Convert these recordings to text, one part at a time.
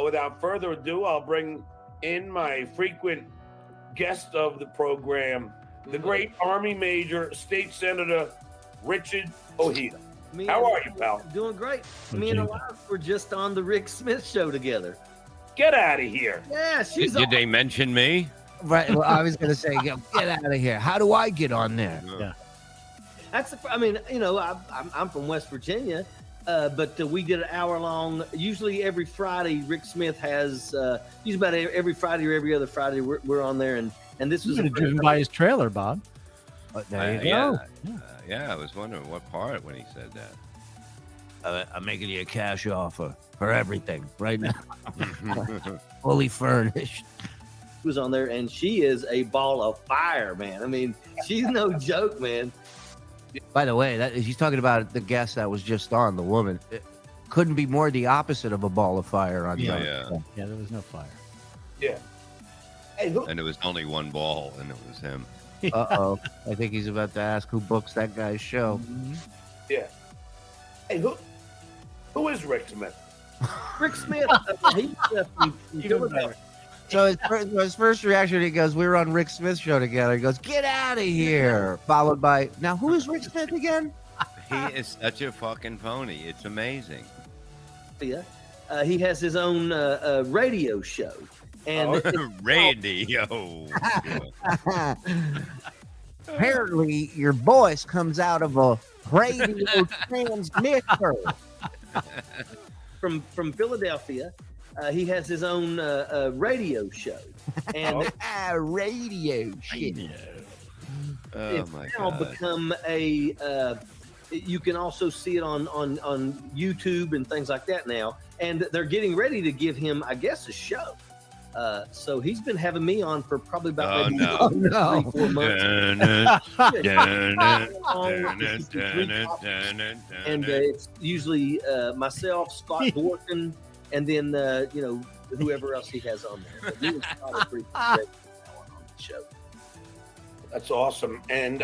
Without further ado, I'll bring in my frequent guest of the program, the great Army Major, State Senator Richard Ojeda. How are you, pal? Doing great. Me and Elise were just on the Rick Smith show together. Get out of here. Yeah, she's Did they mention me? Right. Well, I was going to say, get out of here. How do I get on there? Yeah. I mean, you know, I'm from West Virginia, but we did an hour long. Usually every Friday, Rick Smith has. Usually about every Friday or every other Friday, we're on there, and this was driven by his trailer, Bob. There you go. Yeah, I was wondering what part when he said that. I'm making you a cash offer for everything right now. Fully furnished. Was on there, and she is a ball of fire, man. I mean, she's no joke, man. By the way, he's talking about the guest that was just on, the woman. It couldn't be more the opposite of a ball of fire on Yeah, there was no fire. Yeah. Hey, who? And it was only one ball, and it was him. Uh-oh. I think he's about to ask who books that guy's show. Yeah. Hey, who is Rick Smith? Rick Smith, he's from Philadelphia. So his first reaction, he goes, we were on Rick Smith's show together. He goes, get out of here. Followed by, now who is Rick Smith again? He is such a fucking pony. It's amazing. Yeah. He has his own radio show. And Radio. Apparently, your voice comes out of a radio transmitter. From Philadelphia. He has his own radio show. And radio shit. Oh it's my now God. become a you can also see it on YouTube and things like that now. And they're getting ready to give him, I guess, a show. So he's been having me on for probably about maybe 3-4 months. And it's usually myself, Scott Dworkin, and then you know, whoever else he has on there. But he was probably pretty great on the show. That's awesome. And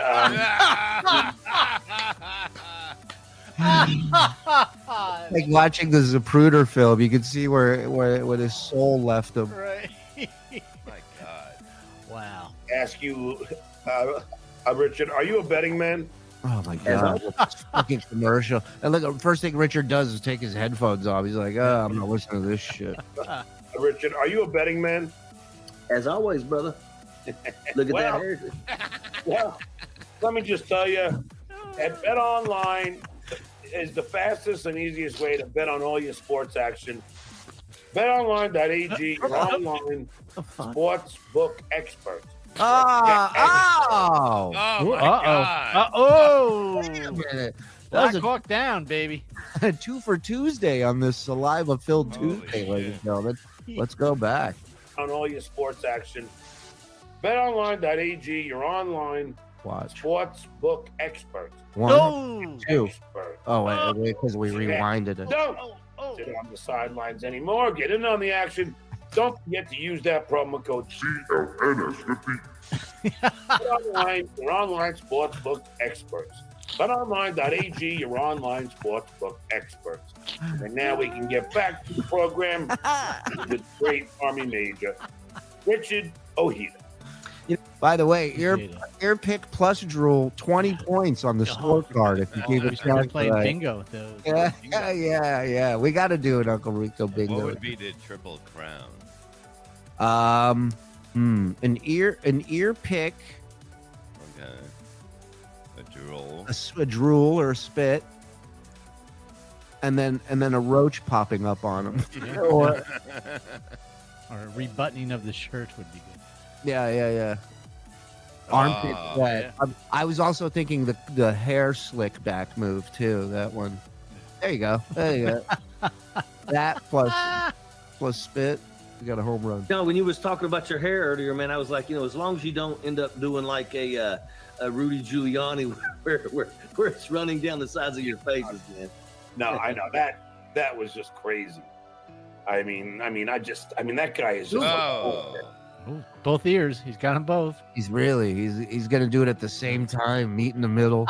Like watching the Zapruder film, you can see where his soul left him. Right. My God. Wow. ask you, Richard, are you a betting man? Oh my God! It's fucking commercial. And look, first thing Richard does is take his headphones off. He's like, "Oh, I'm not listening to this shit." Richard, are you a betting man? As always, brother. Look at Well, that heritage. Well, let me just tell you, at Bet Online is the fastest and easiest way to bet on all your sports action. BetOnline.ag, your online sports book expert. Oh! Oh my God. Wait a minute. That Black was Hawk down, baby. a 2 for Tuesday on this saliva-filled Holy Tuesday, ladies and shit. gentlemen. Let's go back. On all your sports action. BetOnline.ag, your online Watch. sports book expert. 1, 2. Expert. Oh, wait, because we rewinded it. Don't sit on the sidelines anymore. Get in on the action. Don't forget to use that promo code CLNS50. BetOnline, your online sportsbook experts. BetOnline.ag, your online sportsbook experts. And now we can get back to the program with the great Army Major, Richard Ojeda. By the way, your pick plus drool 20 points on the scorecard if you keep We it started count playing today. bingo with those. Yeah. We got to do an Uncle Rico bingo. What would be the triple crown? An ear pick, Okay. A drool. a drool or a spit, and then a roach popping up on him. Or Or a rebuttoning of the shirt would be good. yeah. Armpit Oh, sweat. I was also thinking the hair slick back move too. That one. There you go. That plus spit. You got a home run. No, when you was talking about your hair earlier, man, I was like, you know, as long as you don't end up doing like a Rudy Giuliani where it's running down the sides of your faces, man. No, I know that was just crazy. I mean, that guy is just Oh. Ooh, both ears. He's got them both. He's gonna do it at the same time, meet in the middle.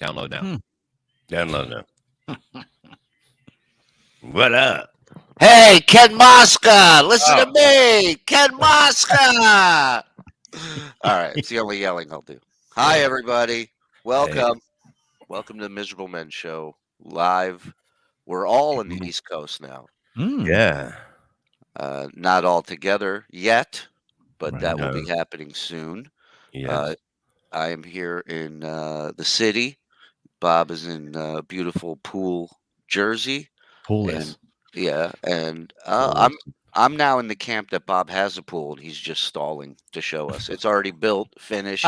Download now. Download now. What up? Hey, Ken Mosca, listen to me, Ken Mosca. All right, it's the only yelling I'll do. Hi, everybody. Welcome. Welcome to the Miserable Men Show live. We're all in the East Coast now. Yeah. Not all together yet, but Right. that will be happening soon. Yes. I am here in the city. Bob is in beautiful Poole, Jersey. Pooless. And I'm now in the camp that Bob has a pool and he's just stalling to show us. It's already built, finished.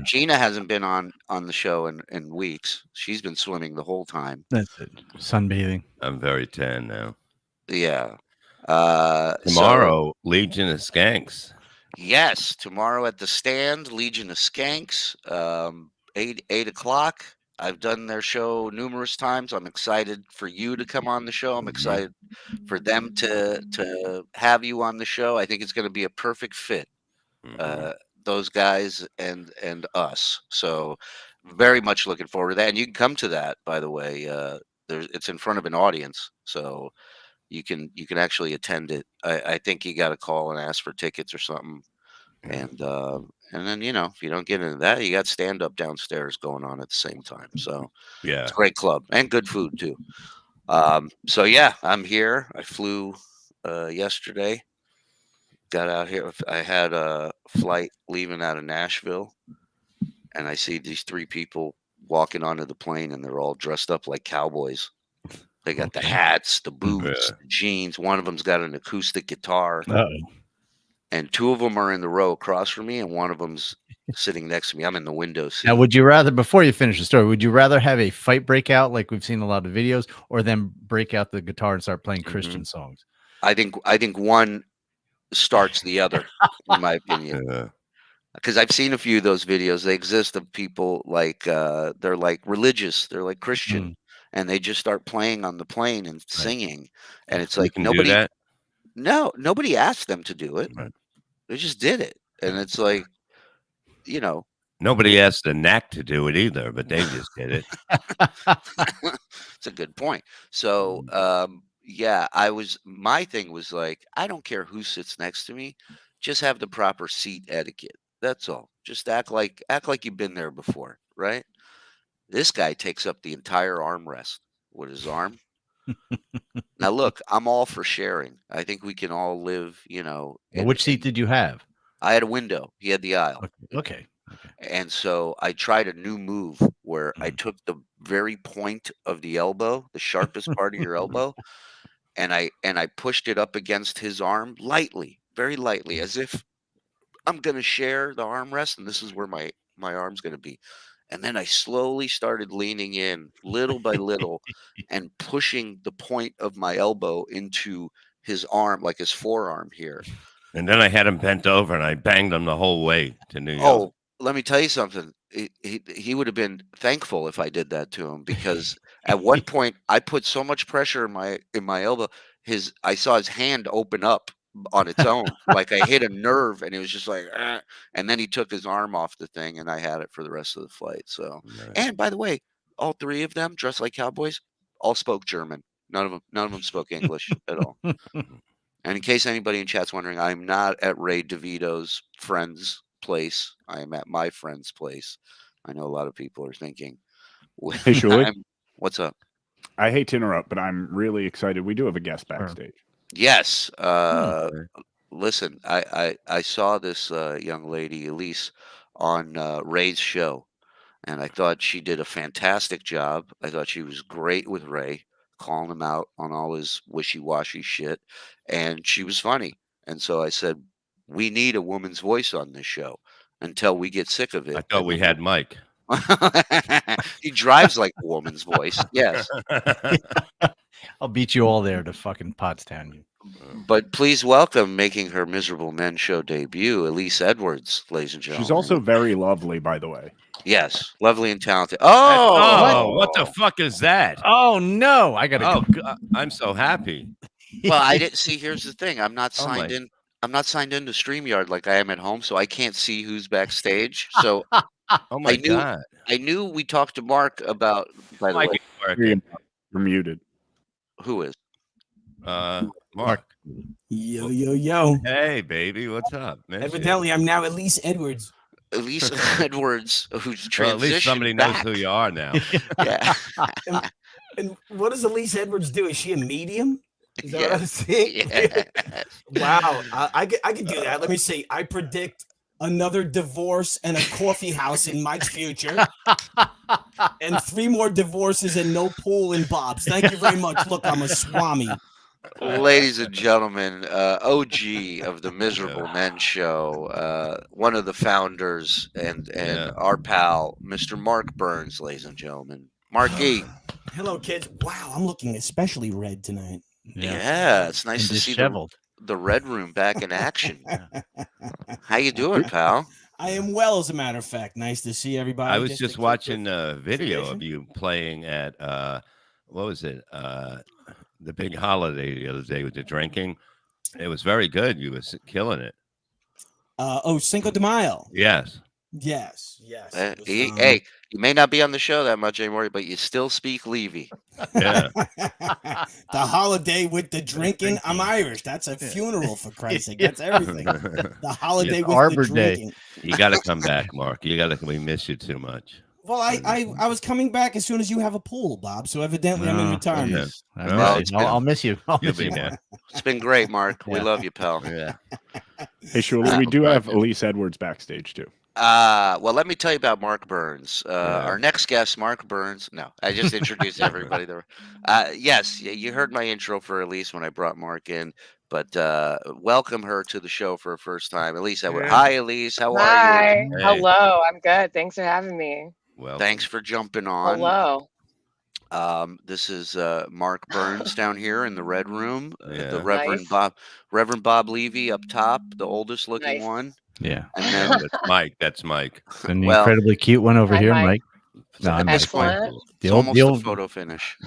Gina hasn't been on the show in weeks. She's been swimming the whole time. That's it. Sunbathing. I'm very tan now. Yeah. Tomorrow, Legion of Skanks. Yes, tomorrow at the Stand, Legion of Skanks, 8 o'clock. I've done their show numerous times. I'm excited for you to come on the show. I'm excited for them to have you on the show. I think it's going to be a perfect fit. Those guys and us. So very much looking forward to that. And you can come to that, by the way. It's in front of an audience, so you can actually attend it. I think you got to call and ask for tickets or something. And then, if you don't get into that, you got stand up downstairs going on at the same time. So Yeah, it's a great club and good food too. So yeah, I'm here. I flew yesterday. Got out here. I had a flight leaving out of Nashville, and I see these 3 people walking onto the plane, and they're all dressed up like cowboys. They got the hats, the boots, the jeans. One of them's got an acoustic guitar. And 2 of them are in the row across from me, and one of them's sitting next to me. I'm in the window seat. Now, would you rather, before you finish the story, would you rather have a fight break out like we've seen a lot of videos, or then break out the guitar and start playing Christian songs? I think one starts the other, in my opinion. Because I've seen a few of those videos. They exist of people like they're like religious, they're like Christian, and they just start playing on the plane and singing, and it's like nobody. No, nobody asked them to do it. Right. They just did it. And it's like, Nobody asked the knack to do it either, but they just did it. It's a good point. So, my thing was like, I don't care who sits next to me. Just have the proper seat etiquette. That's all. Just act like you've been there before, right? This guy takes up the entire armrest with his arm. Now, look, I'm all for sharing. I think we can all live, Which seat did you have? I had a window. He had the aisle. Okay. And so I tried a new move where I took the very point of the elbow, the sharpest part of your elbow, and I pushed it up against his arm lightly, very lightly, as if I'm going to share the armrest, and this is where my arm's going to be. And then I slowly started leaning in little by little and pushing the point of my elbow into his arm, like his forearm here. And then I had him bent over and I banged him the whole way to New York. Oh, let me tell you something. He would have been thankful if I did that to him, because at one point I put so much pressure in my elbow. I saw his hand open up on its own, like I hit a nerve, and it was just like, and then he took his arm off the thing, and I had it for the rest of the flight. So, and by the way, all 3 of them dressed like cowboys, all spoke German. None of them spoke English at all. And in case anybody in chat's wondering, I'm not at Ray DeVito's friend's place. I am at my friend's place. I know a lot of people are thinking, hey, Shuli, what's up? I hate to interrupt, but I'm really excited. We do have a guest backstage. Yes. Listen, I saw this young lady, Elise, on Ray's show, and I thought she did a fantastic job. I thought she was great with Ray, calling him out on all his wishy-washy shit, and she was funny. And so I said, we need a woman's voice on this show until we get sick of it. I thought we had Mike. He drives like a woman's voice. Yes. I'll beat you all there to fucking Pottstown. You. But please welcome, making her Miserable Men Show debut, Elise Edwards, ladies and gentlemen. She's also very lovely, by the way. Yes, lovely and talented. Oh, what the fuck is that? Oh no, I gotta go. I'm so happy. Well, I didn't see. Here's the thing: I'm not signed in. not signed into StreamYard like I am at home, so I can't see who's backstage. So Oh my God. I knew we talked to Mark about. By the way, Mike is working. You're muted. who is? Mark. Yo. Hey, baby, what's up, man? Evidently, I'm now Elise Edwards. Elise Edwards, who's transitioned. Well, at least somebody knows who you are now. Yeah. And what does Elise Edwards do? Is she a medium? Is that what Yeah. I'm saying? Yeah. Wow, I could do that. Let me see. I predict another divorce and a coffee house in Mike's future, and 3 more divorces and no pool in Bob's. Thank you very much. Look, I'm a swami. Ladies and gentlemen, OG of the Miserable Men Show, one of the founders, and our pal, Mr. Mark Burns, ladies and gentlemen. Marky. Hello, kids. Wow, I'm looking especially red tonight. Yeah, it's nice to see the Red Room back in action. How you doing, pal? I am well, as a matter of fact. Nice to see everybody. I was just watching a video of you playing at what was it? The big holiday the other day with the drinking. It was very good. You was killing it. Cinco de Mayo. Yes. Yes. Hey, you may not be on the show that much anymore, but you still speak Levy. Yeah. The holiday with the drinking. I'm Irish. That's a funeral, for Christ's sake. That's everything. The holiday with Arbor the drinking. You got to come back, Mark. We miss you too much. Well, I was coming back as soon as you have a pool, Bob. So evidently I'm in retirement. I'll miss you. It's been great, Mark. We love you, pal. Yeah. Hey, Shuli, we do have Elise Edwards backstage too. Well, let me tell you about Mark Burns. Our next guest, Mark Burns. No, I just introduced everybody there. Yes, you heard my intro for Elise when I brought Mark in, but welcome her to the show for her first time. Elise Edwards. Hi, Elise. How are you? Hi. Hello. I'm good. Thanks for having me. Well, thanks for jumping on. Hello. This is Mark Burns down here in the Red Room. The Nice. Reverend Bob Levy up top, the oldest looking one. Yeah. And then That's Mike. An incredibly cute one over here, Mike. No, I'm excellent. It's almost a photo finish.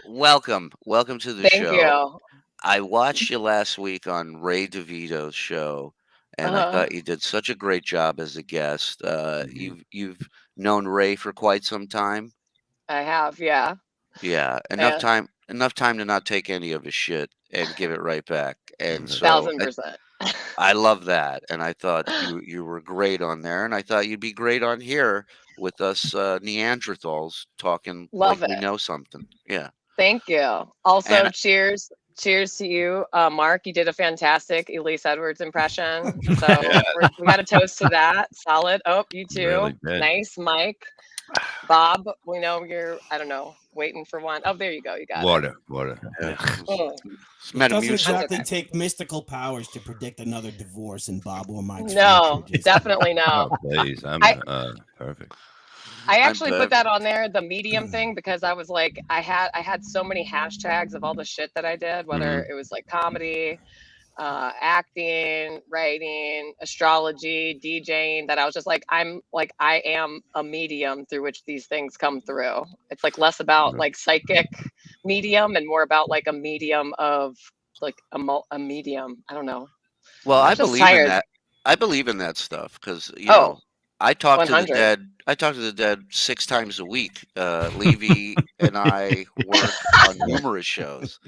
Welcome to the show. Thank you. I watched you last week on Ray DeVito's show, and I thought you did such a great job as a guest. You've known Ray for quite some time. I have, yeah. Yeah, enough time to not take any of his shit and give it right back. And so 1000%. I love that, and I thought you were great on there, and I thought you'd be great on here with us Neanderthals talking Love like it. we know something. Yeah. Thank you. Also, cheers to you, Mark. You did a fantastic Elise Edwards impression. So we got a toast to that. Solid. Oh, you too. Really nice, Mike. Bob, we know you're, I don't know, waiting for one. Oh, there you go. You got water. It doesn't exactly take mystical powers to predict another divorce in Bob or Mike's No, definitely no. Oh, please. I'm perfect. I actually put that on there, the medium thing, because I was like, I had so many hashtags of all the shit that I did, whether it was like comedy, acting, writing, astrology, DJing, that I was just like, I am a medium through which these things come through. It's like less about like psychic medium and more about like a medium of like a medium. I don't know. Well, I believe in that. I believe in that stuff because you know I talk 100. to the dead. I talk to the dead 6 times a week. Levy and I work on numerous shows,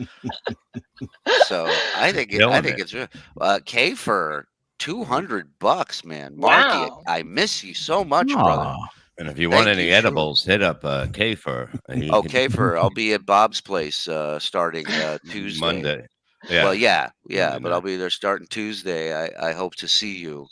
so I think it's K for $200, man. Marky, I miss you so much, brother. And if you want any edibles, hit up K-Fur. K-Fur. I'll be at Bob's place starting Tuesday. Monday. Yeah. Well, yeah, but I'll be there starting Tuesday. I hope to see you.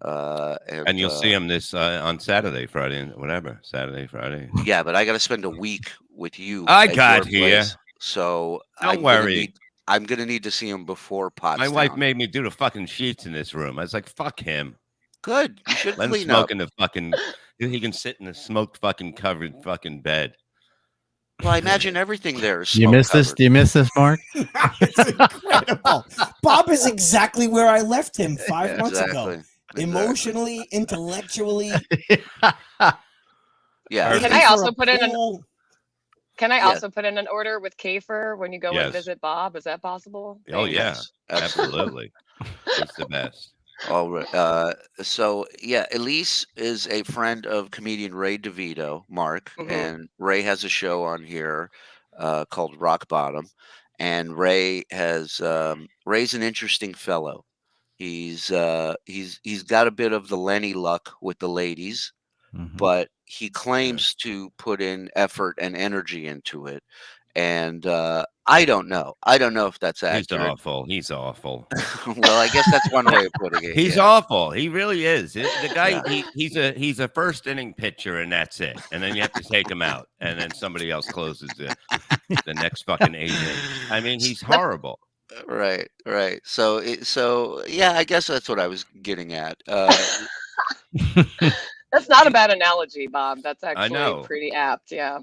And you'll see him this on Saturday, Friday, whatever. Saturday, Friday. Yeah, but I got to spend a week with you. I got here. So don't worry. I'm gonna need to see him before Pots. My wife made me do the fucking sheets in this room. I was like, fuck him. Good. You should let him clean smoke up. In the fucking. He can sit in the smoke fucking covered fucking bed. Well, I imagine everything there is. Do you miss this? Do you miss this, Mark? It's incredible. Bob is exactly where I left him 5 months ago. Emotionally, intellectually. Yeah. Can I also put in Can I Yes. also put in an order with Kafer when you go Yes. and visit Bob? Is that possible? Oh Thanks. yeah, Yes, absolutely. absolutely. He's the best. All right. So yeah, Elise is a friend of comedian Ray DeVito, Mark, Mhm. and Ray has a show on here called Rock Bottom, and Ray's an interesting fellow. He's got a bit of the Lenny luck with the ladies, Mhm. but he claims to put in effort and energy into it. And I don't know. I don't know if that's He's accurate. awful. He's awful. Well, I guess that's one way of putting it. He's yeah. awful. He really is. The guy, Yeah. he's a first inning pitcher, and that's it. And then you have to take him out, and then somebody else closes the next fucking 8 innings. I mean, he's horrible. Right. So yeah, I guess that's what I was getting at. That's not a bad analogy, Bob. That's I actually know. pretty apt. Yeah.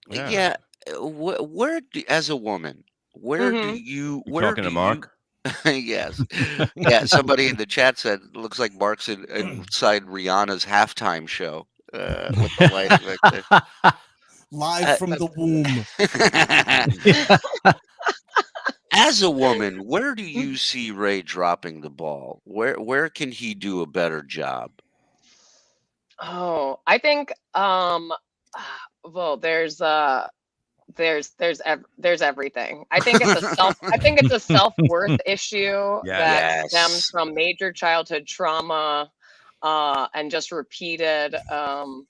Yeah. Where as a woman, where do Mhm. you You where talking do to Mark? yes. Yeah, somebody in the chat said looks like Mark's inside Rihanna's halftime show with the light effect there. Live from the womb. As a woman, where do you see Ray dropping the ball? Where can he do a better job? Oh, I think well, there's everything. I think it's a self-worth issue that stems Yes. from major childhood trauma and just repeated and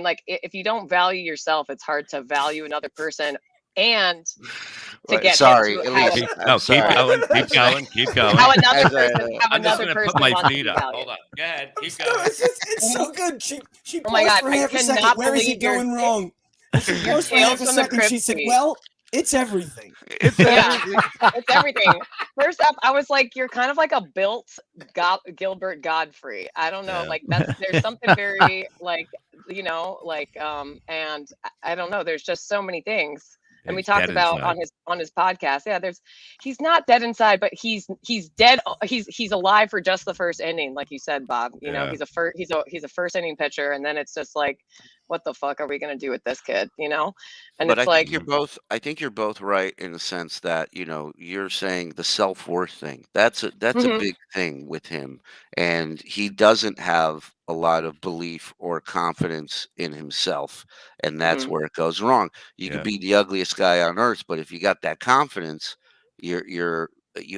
like if you don't value yourself, it's hard to value another person and to Wait, get sorry, him to Elise. Keep, I'm no, sorry. keep going. how another As person how I'm just another gonna person put my wants to feet be up. valued. Hold on. Go ahead. Keep No, going. it's so good. She Oh my paused God, for I half a second. cannot Where is believe it you're- going wrong? She paused for Tales half a from the second. She Crypt said, Keep. "Well, it's everything." It's Yeah, it's everything. First up, I was like, you're kind of like a built Gilbert Godfrey. I don't know, Yeah. like there's something very like, and I don't know. There's just so many things. And we He's talked dead about inside. on his podcast. Yeah, he's not dead inside, but he's dead. He's alive for just the first inning, like you said, Bob. You know, Yeah. he's a first inning pitcher, and then it's just like, what the fuck are we gonna do with this kid? You know, and But it's I like, think you're both right in the sense that, you're saying the self-worth thing. That's a Mhm. big thing with him. And he doesn't have a lot of belief or confidence in himself. And that's Mhm. where it goes wrong. You Yeah. could be the ugliest guy on earth, but if you got that confidence, you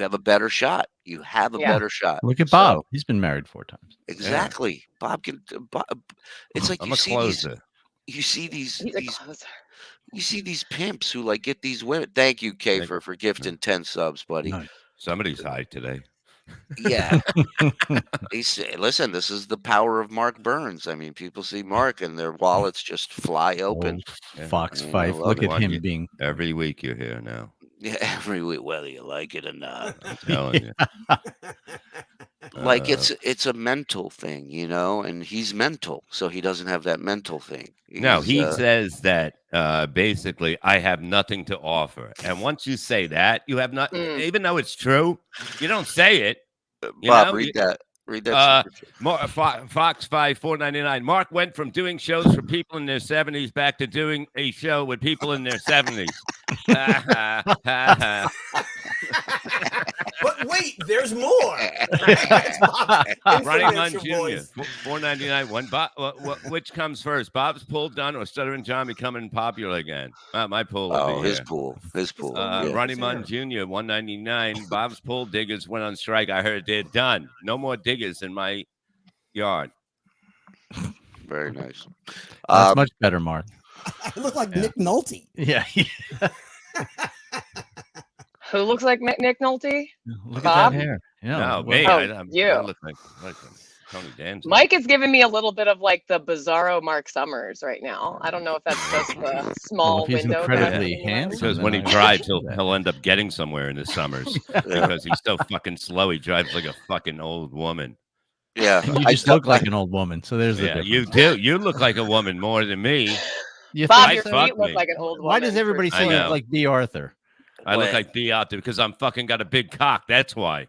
have a better shot. You have a Yeah. better shot. Look at So, Bob. He's been married 4 times. exactly. Bob it's like I'm you a see these closer. he's a closer. you see these pimps who like get these women. Thank you, Thank Kafer, for gifting 10 subs, buddy. Nice. Somebody's high today. Yeah. Listen, this is the power of Mark Burns. I mean, people see Mark and their wallets just fly open. Old Fox Yeah, I Fife. love Look it. at him being. Every week you're here now. Yeah, every week, whether you like it or not. I'm telling you. Like it's a mental thing, and he's mental, so he doesn't have that mental thing. No, he He's, says that basically I have nothing to offer. And once you say that, you have not, even though it's true, you don't say it. You Bob, know? read that. Read that. Fox 5 4.99. Mark went from doing shows for people in their 70s back to doing a show with people in their 70s. But wait, there's more. Running Man Influential Jr. voice. 4.99. Which comes first, Bob's pool done or Stuttering John becoming popular again? My pool. Will Oh, be his here. pool. His pool. Running Man Jr. 199. Bob's pool diggers went on strike. I heard they're done. No more diggers in my yard. Very nice. That's much better, Mark. I look like Nick Nolte. Yeah. Who looks like Nick Nolte? Look Bob? at that hair. Yeah. No, well, me. Oh, I you. look like Tony Danza. Mike is giving me a little bit of like the bizarro Mark Summers right now. I don't know if that's just the small if he's window. incredibly that I'm handsome, Because then when he I drives, can see that. he'll end up getting somewhere in the summers because he's so fucking slow. He drives like a fucking old woman. Yeah. You just look like an old woman. So there's the Yeah, difference. you do. You look like a woman more than me. You Bob, think your so? fuck feet look me. like an old woman. Why does everybody I say you know. look like B. Arthur? I look Wait. like B out there because I'm fucking got a big cock. That's why.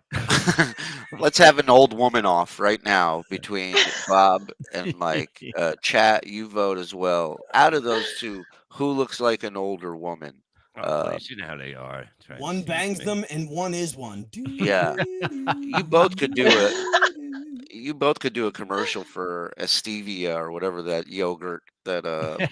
Let's have an old woman off right now between Bob and Mike. Chat, you vote as well. Out of those two, who looks like an older woman. Oh, please, you know how they are. trying to One tease bangs me. them and one is one. Yeah. You both could do it. You both could do a commercial for a stevia or whatever that yogurt that The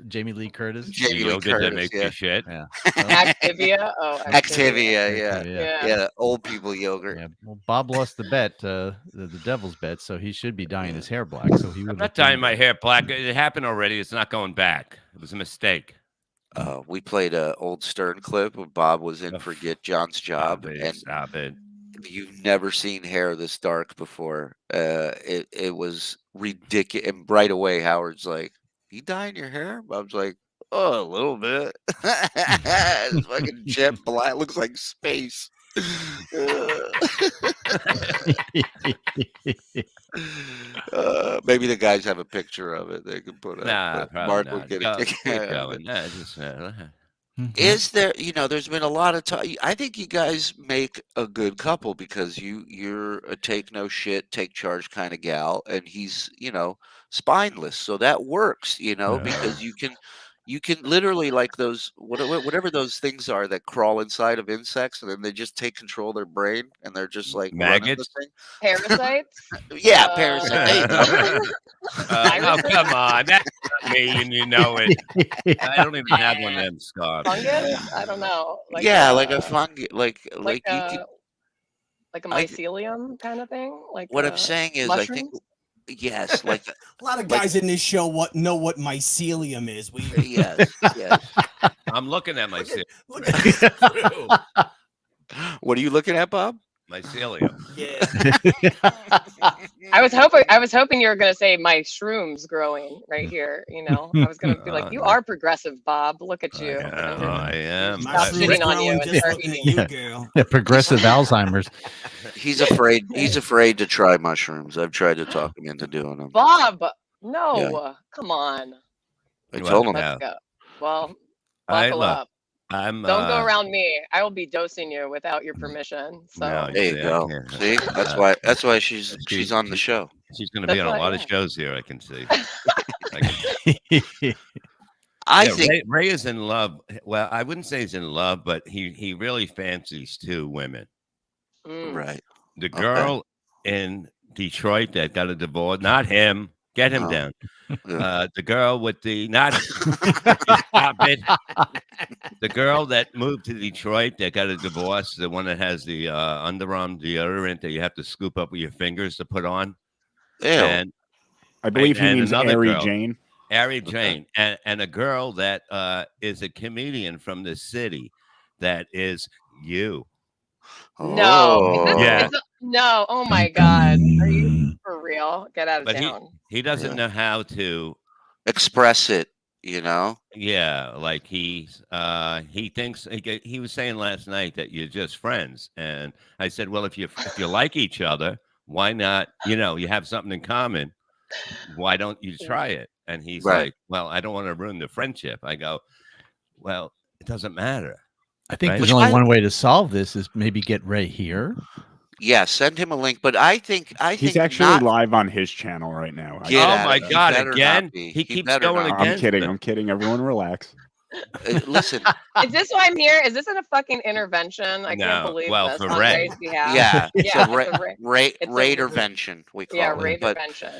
Jamie Lee Curtis. The Jamie Lee yogurt that Curtis, makes yeah. you shit. Yeah. Activia. Oh, Activia, yeah. Yeah. Yeah, old people yogurt. Yeah. Well, Bob lost the bet, the devil's bet, so he should be dyeing his hair black. So he I'm would not dyeing my hair black. It happened already. It's not going back. It was a mistake. We played a old Stern clip when Bob was in for Get John's Job, and Stop it. you've never seen hair this dark before. It was ridiculous. And right away, Howard's like, "You dyeing your hair?" Bob's like, "Oh, a little bit." It's fucking jet black. Looks like space. Maybe the guys have a picture of it they can put up. Nah, but Mark would get a Keep kick out of going. it. Nah, just, Is there, there's been a lot of time. I think you guys make a good couple because you're a take no shit, take charge kind of gal, and he's, spineless. So that works, because you can literally, like those whatever those things are that crawl inside of insects, and then they just take control of their brain, and they're just like running the maggots. thing. Parasites. Yeah, parasites. There you go. Oh, come on. That's not me, and you know it. I don't even have one of them, Scott. Fungus. I don't know. Like Like a fungi, like you can. like a mycelium kind of thing. Like What I'm saying is, I think, yes, like A lot of guys in this show know what mycelium is. yes. I'm looking at myself. Look at this crew. What are you looking at, Bob? Mycelium. Yeah. I was hoping you were gonna say my shrooms growing right here. I was gonna be like, you are progressive, Bob. Look at you. I am. My Stop shroom's shitting on you growing and just start looking at eating. you, girl. Yeah, progressive Alzheimer's. He's afraid. He's afraid to try mushrooms. I've tried to talk him into doing them. Bob, no, come on. I told him. Let's go. Well, I buckle look. up. I'm. Don't go around me. I will be dosing you without your permission. So No, There you see, I go. can't. See, that's why she's on the show. She's going to be That's on a why, lot of yeah. shows here. I can see. I Yeah, think Ray is in love. Well, I wouldn't say he's in love, but he really fancies two women. right. The girl in Detroit that got a divorce, not him. Get him Oh. down. Yeah. The girl with the not stop it. The girl that moved to Detroit that got a divorce, the one that has the underarm deodorant that you have to scoop up with your fingers to put on. Ew. And I believe he and means another Ari girl. Jane. Ari Jane, and a girl that is a comedian from the city that is you. no, Yeah. no. Oh my God, are you for real? Get out of But town. he doesn't know how to. Express it. Yeah, like he thinks he was saying last night that you're just friends, and I said, well, if you like each other, why not? You have something in common. Why don't you try it? And he's Right. like, well, I don't want to ruin the friendship. I go, well, it doesn't matter. I think Right. there's only one way to solve this is maybe get Ray here. Yeah, send him a link. But I think He's actually not, live on his channel right now. Get Oh out my of it. He God! better not Again, be. he He keeps better going not. again. I'm kidding. I'm kidding. Everyone relax. Listen. Is this why I'm here? Is this a fucking intervention? I can't No, believe well, this for on Ray. Ray's behalf. Yeah. Yeah, So it's a it's a- Raidervention, we call Yeah, it. Ray But intervention.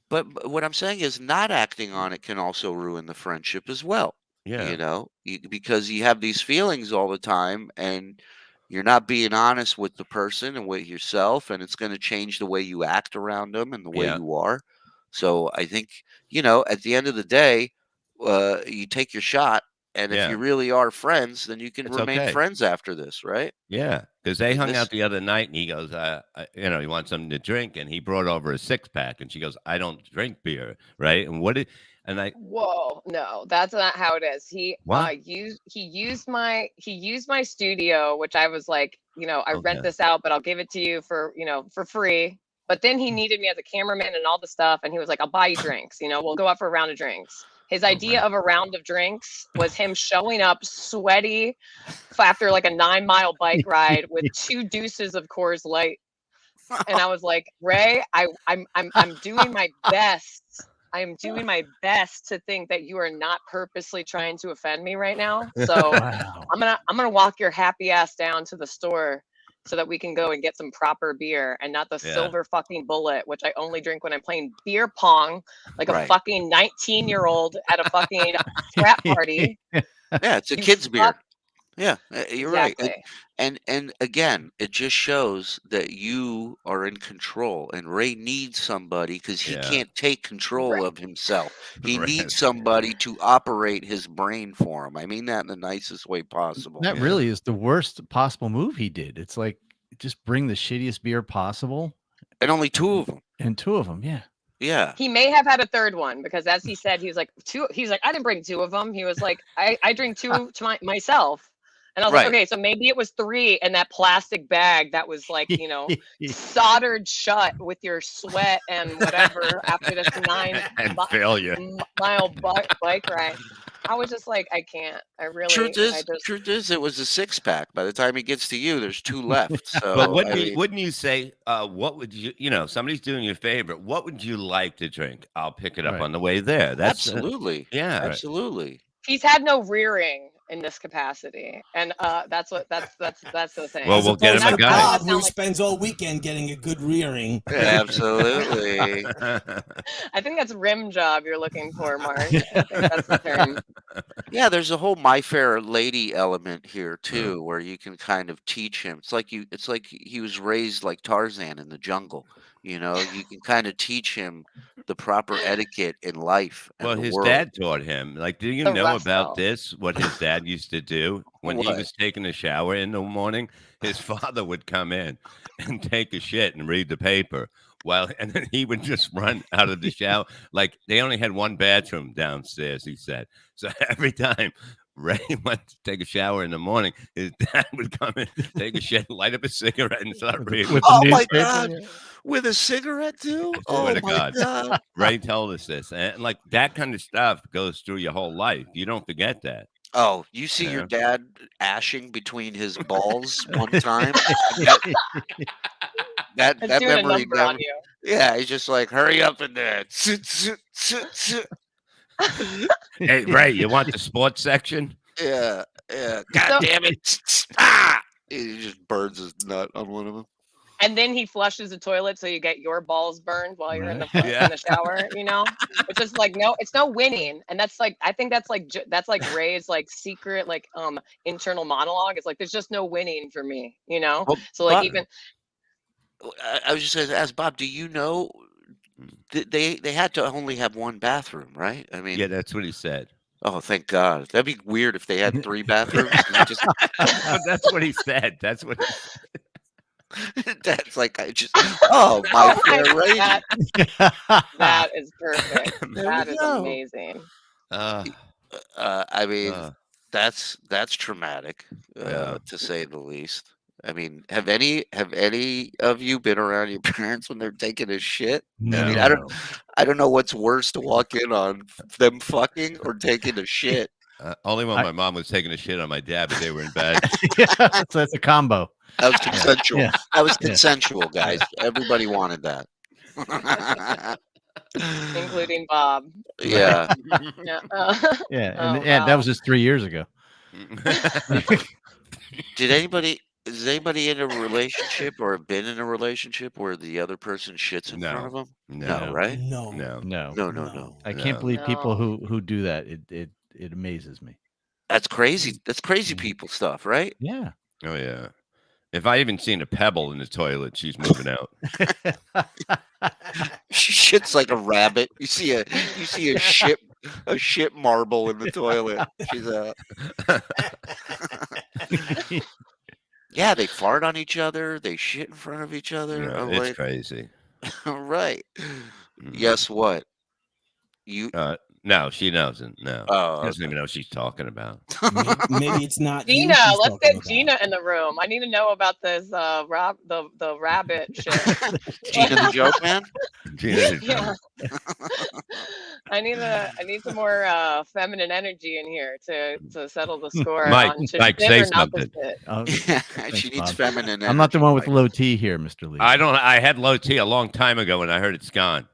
But what I'm saying is not acting on it can also ruin the friendship as well. Yeah. Because you have these feelings all the time and you're not being honest with the person and with yourself, and it's going to change the way you act around them and the way Yeah. you are. So I think, at the end of the day, you take your shot. And if Yeah. you really are friends, then you can It's remain okay. friends after this, right? Yeah, because they hung This- out the other night, and he goes, he wants something to drink, and he brought over a 6-pack, and she goes, I don't drink beer, right? And I, Whoa, no, that's not how it is. He What? used my studio, which I was like, I rent Okay. this out, but I'll give it to you for free. But then he needed me as a cameraman and all the stuff, and he was like, I'll buy you drinks. We'll go out for a round of drinks. His idea of a round of drinks was him showing up sweaty after like a 9-mile bike ride with 2 deuces of Coors Light. And I was like, Ray, I'm doing my best I'm doing my best to think that you are not purposely trying to offend me right now. So Wow. I'm gonna walk your happy ass down to the store so that we can go and get some proper beer and not the silver fucking bullet, which I only drink when I'm playing beer pong like a fucking 19-year-old at a fucking frat party. Yeah, it's a kid's beer. Yeah, you're right. And again, it just shows that you are in control, and Ray needs somebody because he can't take control of himself. He needs somebody to operate his brain for him. I mean that in the nicest way possible. That really is the worst possible move he did. It's like just bring the shittiest beer possible, and only 2 of them. And 2 of them, yeah. Yeah. He may have had a third one because, as he said, he was like I didn't bring 2 of them. He was like, I drink 2 to myself. And I was like, okay, so maybe it was 3 in that plastic bag that was like, you know, soldered shut with your sweat and whatever after this 9-mile bike ride. I was just like, I can't. I really. Truth is, it was a 6-pack. By the time he gets to you, there's 2 left. So, but wouldn't you say, what would you know, somebody's doing you a favor. What would you like to drink? I'll pick it up on the way there. That's absolutely. Absolutely. He's had no rearing in this capacity, and that's the thing. Well, we'll get him a guy who like, spends all weekend getting a good rearing. Absolutely. I think that's rim job you're looking for, Mark. I think that's the term. Yeah, there's a whole My Fair Lady element here too, where you can kind of teach him. It's like he was raised like Tarzan in the jungle. You know, you can kind of teach him the proper etiquette in life. Well, his dad taught him. Like, do you know about this? What his dad used to do when he was taking a shower in the morning? His father would come in and take a shit and read the paper. And then he would just run out of the shower. Like, they only had one bathroom downstairs, he said. So every time Ray went to take a shower in the morning, his dad would come in, take a shit, light up a cigarette, and start reading. Oh my God. With a cigarette too? Oh my God. Ray told us this. And like that kind of stuff goes through your whole life. You don't forget that. Oh, you see your dad ashing between his balls one time? that memory. Yeah, he's just like, hurry up in there. Hey, Ray, you want the sports section? Yeah. God damn it. Ah! He just burns his nut on one of them. And then he flushes the toilet so you get your balls burned while you're in the shower, you know? It's just like, no, it's no winning. And that's like, I think that's like Ray's like secret, like internal monologue. It's like, there's just no winning for me, you know? Well, so like Bob, I was just going to ask Bob, do you know they had to only have one bathroom, right? I mean, yeah, that's what he said. Oh, thank God. That'd be weird if they had 3 bathrooms. That's what he said. That's what he said. That's like I just my fair Ray. That is perfect. That is amazing. I mean, that's traumatic, to say the least. I mean, have any of you been around your parents when they're taking a shit? No. I mean, I don't know what's worse to walk in on, them fucking or taking a shit. Only when my mom was taking a shit on my dad, but they were in bed. So that's a combo. That was consensual. Yeah. That was consensual, guys. Everybody wanted that. Including Bob. Yeah. That was just 3 years ago. Is anybody in a relationship or have been in a relationship where the other person shits in front of them? No, right? No. I can't believe people who do that. It amazes me. That's crazy. That's crazy people stuff, right? Yeah. Oh yeah. If I even seen a pebble in the toilet, she's moving out. She shits like a rabbit. You see a shit marble in the toilet. She's yeah, they fart on each other. They shit in front of each other. Yeah, it's crazy. Right. Guess what? No, she doesn't. No. Oh, she doesn't even know what she's talking about. Maybe it's not Gina. Let's get Gina in the room. I need to know about this the rabbit shit. Gina the joke man. Yeah. I need some more feminine energy in here to settle the score. Mike, say something. She needs feminine energy. I'm not the one with low T here, Mr. Lee. I had low T a long time ago, and I heard it's gone.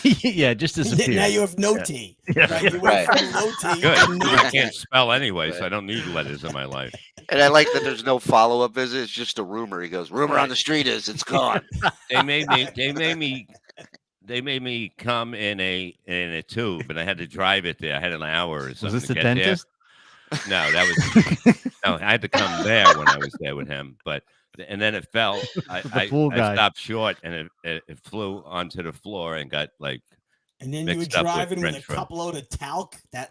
Yeah, just disappear. Now you have no Yeah. T. Yeah. Right? You went from low T Good. to no I T. can't spell anyway, so I don't need letters in my life. And I like that there's no follow-up visit. It's just a rumor. He goes, rumor on the street is it's gone. They made me come in a tube, and I had to drive it there. I had an hour or something. Was this to the get there. dentist? No, that was no. I had to come there when I was there with him, and then it fell. I pool guy. stopped short, and it flew onto the floor and got like. And then you were mixed up with driving with a French fries. cup load of talc, that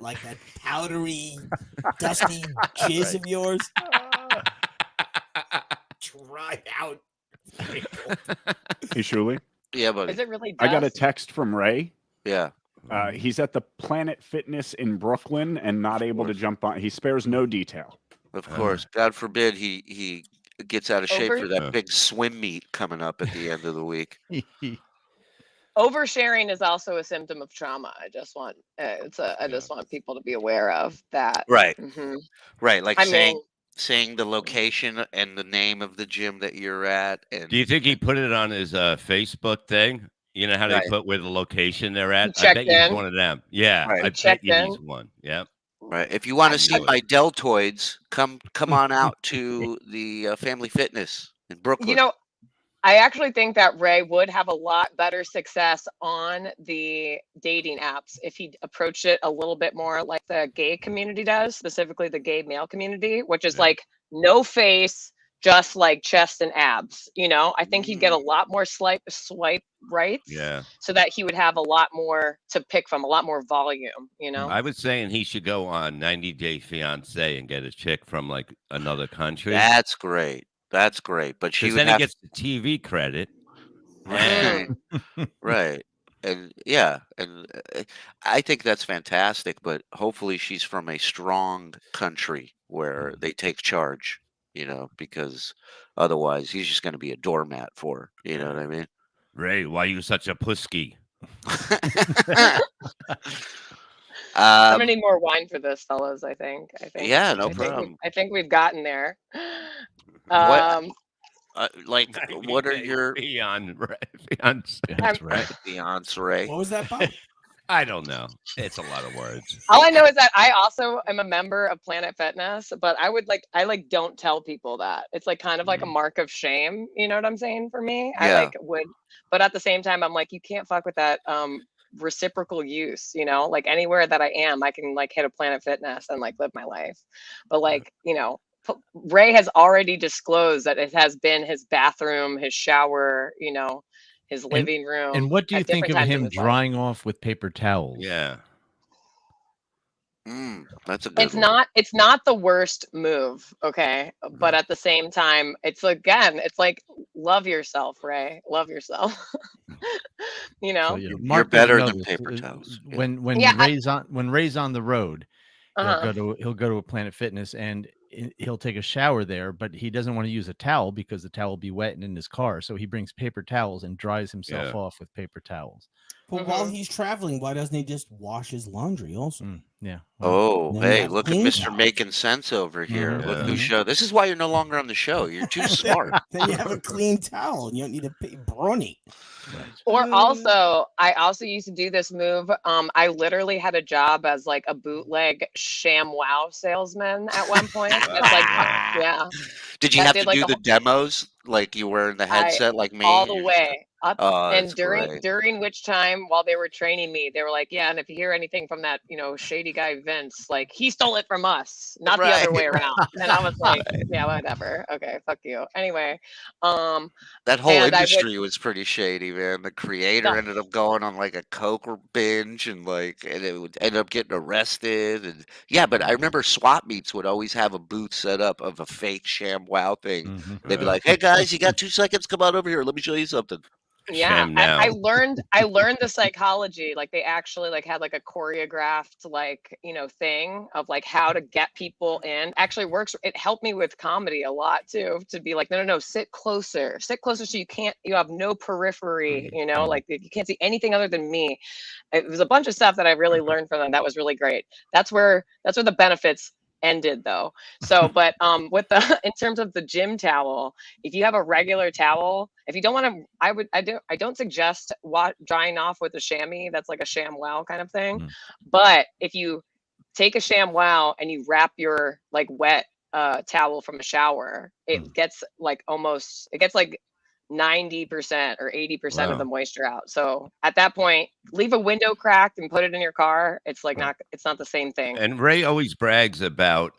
powdery, dusty jizz of yours. Dry out. Hey, Shuli, Yeah, buddy. Is it really? I got a dust? text from Ray. Yeah. He's at the Planet Fitness in Brooklyn and not able to jump on. He spares no detail. Of course. God forbid he gets out of shape for that big swim meet coming up at the end of the week. Oversharing is also a symptom of trauma. I just want I just want people to be aware of that. Right. Mhm. Right. Like I saying the location and the name of the gym that you're at. And Do you think he put it on his Facebook thing? You know how they Right. put where the location they're at? He I bet checked he's in. one of them. Yeah, Right. I bet Checked you in. he's one. Yep. right. If you want to see knew it. my deltoids, come on out to the Family Fitness in Brooklyn. You know, I actually think that Ray would have a lot better success on the dating apps if he approached it a little bit more like the gay community does, specifically the gay male community, which is Yeah. like no face, just like chest and abs. You know, I think he'd get a lot more swipe rights. Yeah. So that he would have a lot more to pick from, a lot more volume. You know. I was saying he should go on 90 Day Fiance and get a chick from like another country. That's great. That's great. But she Because would then he have gets the TV credit. Right. And Right. And yeah, and I think that's fantastic, but hopefully she's from a strong country where they take charge, because otherwise he's just going to be a doormat for her, you know what I mean? Ray, why you such a pussy? I'm gonna need more wine for this, fellas. I think. Yeah, no I think problem. I think we've gotten there. What What what are your Fiance? That's right. Beyonce? What was that about? I don't know. It's a lot of words. All I know is that I also am a member of Planet Fitness, but I don't tell people that. It's like kind of like a mark of shame. You know what I'm saying? For me, Yeah. but at the same time, I'm like, you can't fuck with that reciprocal use. Like anywhere that I am, I can like hit a Planet Fitness and like live my life. But like, Ray has already disclosed that it has been his bathroom, his shower, his living room. And what do you at think different of times in him his life. drying off with paper towels? Yeah. That's a good It's one. it's not the worst move, okay? But at the same time, it's like love yourself, Ray. Love yourself. So, You're Mark better doesn't than know paper this. towels. Yeah. When Yeah, Ray's on the road, Uh-huh. he'll go to a Planet Fitness and he'll take a shower there, but he doesn't want to use a towel because the towel will be wet and in his car. So he brings paper towels and dries himself off with paper towels. But while he's traveling, why doesn't he just wash his laundry also? Yeah. Oh, Then you hey, have look at clean Mr. towels. Making Sense over here. Mhm. Look Yeah. who show. This is why you're no longer on the show. You're too smart. Then you have a clean towel and you don't need to pay brony. Or also, I also used to do this move. I literally had a job as like a bootleg ShamWow salesman at one point. It's like, yeah, Did you That have did, to like, do a the whole- demos like you were in the headset like me? all the You're just like, way up. Oh, And that's great. during which time, while they were training me, they were like, "Yeah, and if you hear anything from that, shady guy Vince, like he stole it from us, not the other Right. way around." And I was like, "Yeah, whatever. Okay, fuck you." Anyway, That whole and I would- industry was pretty shady, man. The creator The- ended up going on like a coke binge and it would end up getting arrested. And yeah, but I remember swap meets would always have a booth set up of a fake ShamWow thing. Mhm. They'd be like, "Hey guys, you got 2 seconds? Come on over here. Let me show you something." Yeah, Sham now. I learned the psychology. Like they actually like had like a choreographed thing of like how to get people in. Actually works. It helped me with comedy a lot too, to be like, no, sit closer so you have no periphery, like you can't see anything other than me. It was a bunch of stuff that I really learned from them. That was really great. That's where the benefits ended though. So, but with the in terms of the gym towel, if you have a regular towel, if you don't want to, I don't suggest drying off with a chamois. That's like a ShamWow kind of thing. But if you take a ShamWow and you wrap your like wet towel from a shower, it gets like 90% or 80% of the moisture out. So at that point, leave a window cracked and put it in your car. It's like it's not the same thing. And Ray always brags about,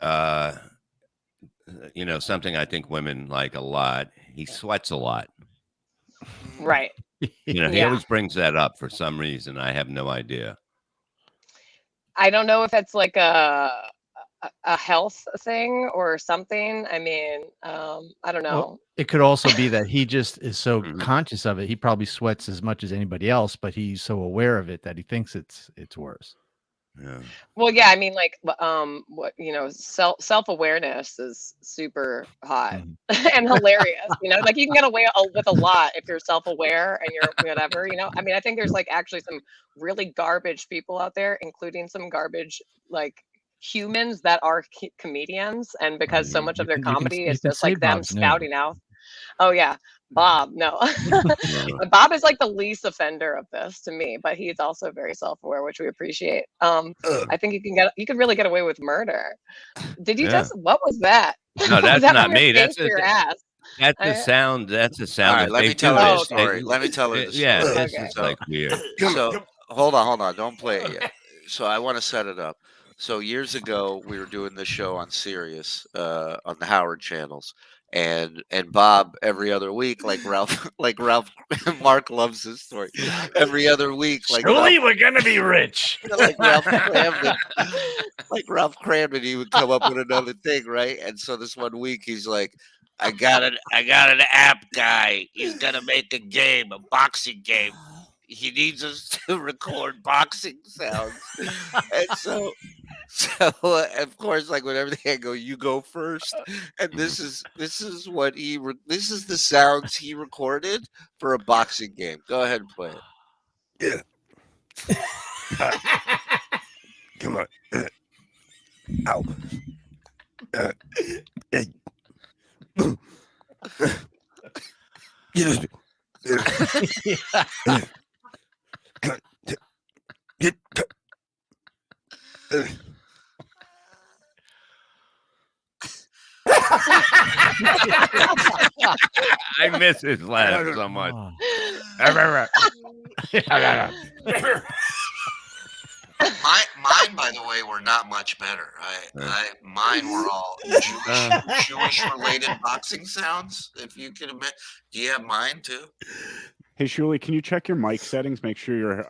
something I think women like a lot. He sweats a lot. Right. He always brings that up for some reason. I have no idea. I don't know if it's like a health thing or something. I mean, I don't know. Well, it could also be that he just is so conscious of it. He probably sweats as much as anybody else, but he's so aware of it that he thinks it's worse. Yeah. Well, yeah, I mean, like, self-awareness is super hot and hilarious. Like you can get away with a lot if you're self-aware and you're whatever. I mean, I think there's like actually some really garbage people out there, including some garbage like humans that are comedians, and because so much of their comedy is just like them spouting out. Oh yeah, Bob. No, Bob is like the least offender of this to me, but he's also very self-aware, which we appreciate. I think you could really get away with murder. Did you just? What was that? No, that's that not me. That's your ass. That's the sound. That's the sound. All right, let me tell her the story. Let me tell her the story. Yeah, this is like weird. So hold on, don't play it yet. So I want to set it up. So years ago, we were doing this show on Sirius, on the Howard channels, and Bob every other week, like Ralph, Mark loves this story. Every other week, like surely we're gonna be rich. Like Ralph Cramden, he would come up with another thing, right? And so this one week, he's like, I got an app guy. He's gonna make a boxing game. He needs us to record boxing sounds. And so of course, like with everything I go, you go first. And this is what this is the sounds he recorded for a boxing game. Go ahead and play it. Yeah. Come on. Ow. I miss his laugh so much. Mine, by the way, were not much better. Mine were all Jewish related boxing sounds. If you can admit, do you have mine too? Hey, Shuli, can you check your mic settings? Make sure your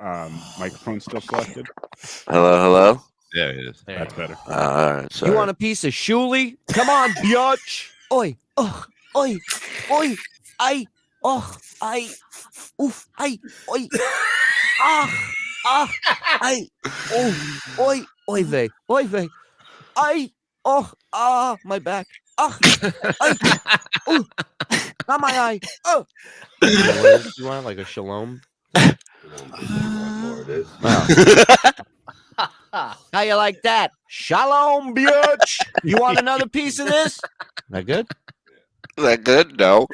microphone's still selected. Hello. There it is. That's better. All right. Sorry. You want a piece of Shuli? Come on, biatch. Oi, oi, oi, I, oof, I, oi, I, oi vey, I, my back, not my eye, You want like a shalom? How you like that? Shalom, bitch. You want another piece of this? That good? That good? No.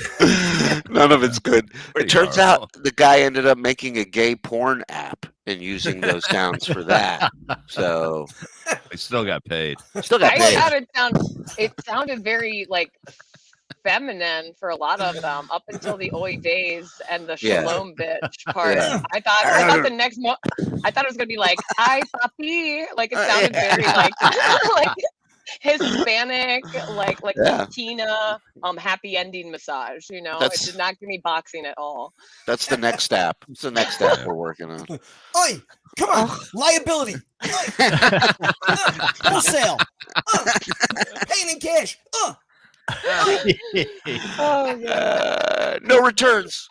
None of it's good. It turns out the guy ended up making a gay porn app and using those sounds for that. So I still got paid. I thought it sounded very like feminine for a lot of them up until the oi days and the shalom bitch part. Yeah. I thought the next I thought it was gonna be like hi papi, like it sounded very like like Hispanic, like Latina, happy ending massage. It did not give me boxing at all. That's the next app. It's the next app we're working on. Oi, come on, liability, wholesale, paying in cash. No returns.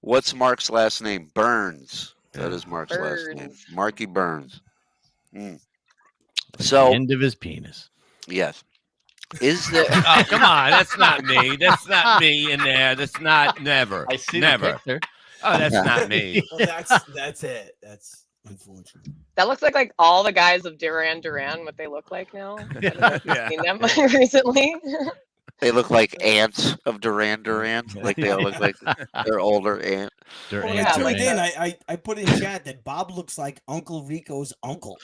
What's Mark's last name? Burns. That is Mark's last name. Marky Burns. So end of his penis. Yes. Is there? Oh, come on, that's not me. That's not me in there. That's not never. I see never. The picture. Oh, that's not me. Well, that's it. That's Unfortunately. That looks like all the guys of Duran Duran, what they look like now. I don't know if you've Yeah. seen them recently. They look like ants of Duran Duran. Like they all look like they're older ant. When I Yeah, tuned like in, I put in chat that Bob looks like Uncle Rico's uncle.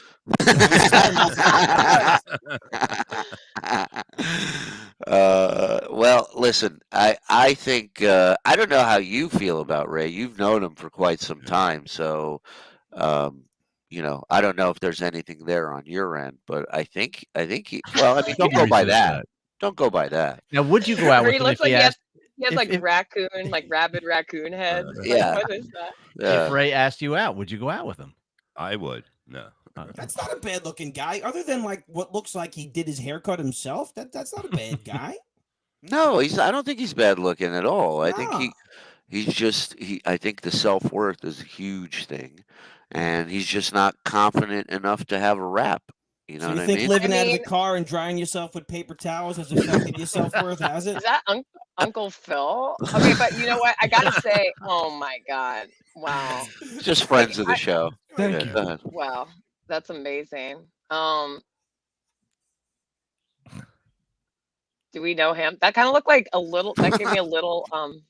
Well, listen, I think I don't know how you feel about Ray. You've known him for quite some time, so I don't know if there's anything there on your end, but I think he. Well, I mean, don't go by Resist that. Don't go by that. Now, would you go out with he him looks if he like asked? he has if- like if- raccoon, like rabid raccoon head. Yeah. Like, what is that? If Ray asked you out, would you go out with him? I would. No. That's not a bad looking guy, other than like what looks like he did his haircut himself. That's not a bad guy. No, I don't think he's bad looking at all. I think Nah. I think the self-worth is a huge thing, and he's just not confident enough to have a rap. You know So you what I think mean? living out of the car and drying yourself with paper towels has affected your self worth? Has it? Is that Uncle Phil? Okay, but you know what? I gotta say, oh my god, wow, Just friends of the show. Thank Yeah, you. go ahead. wow, that's amazing. Do we know him? That kind of looked like a little. That gave me a little One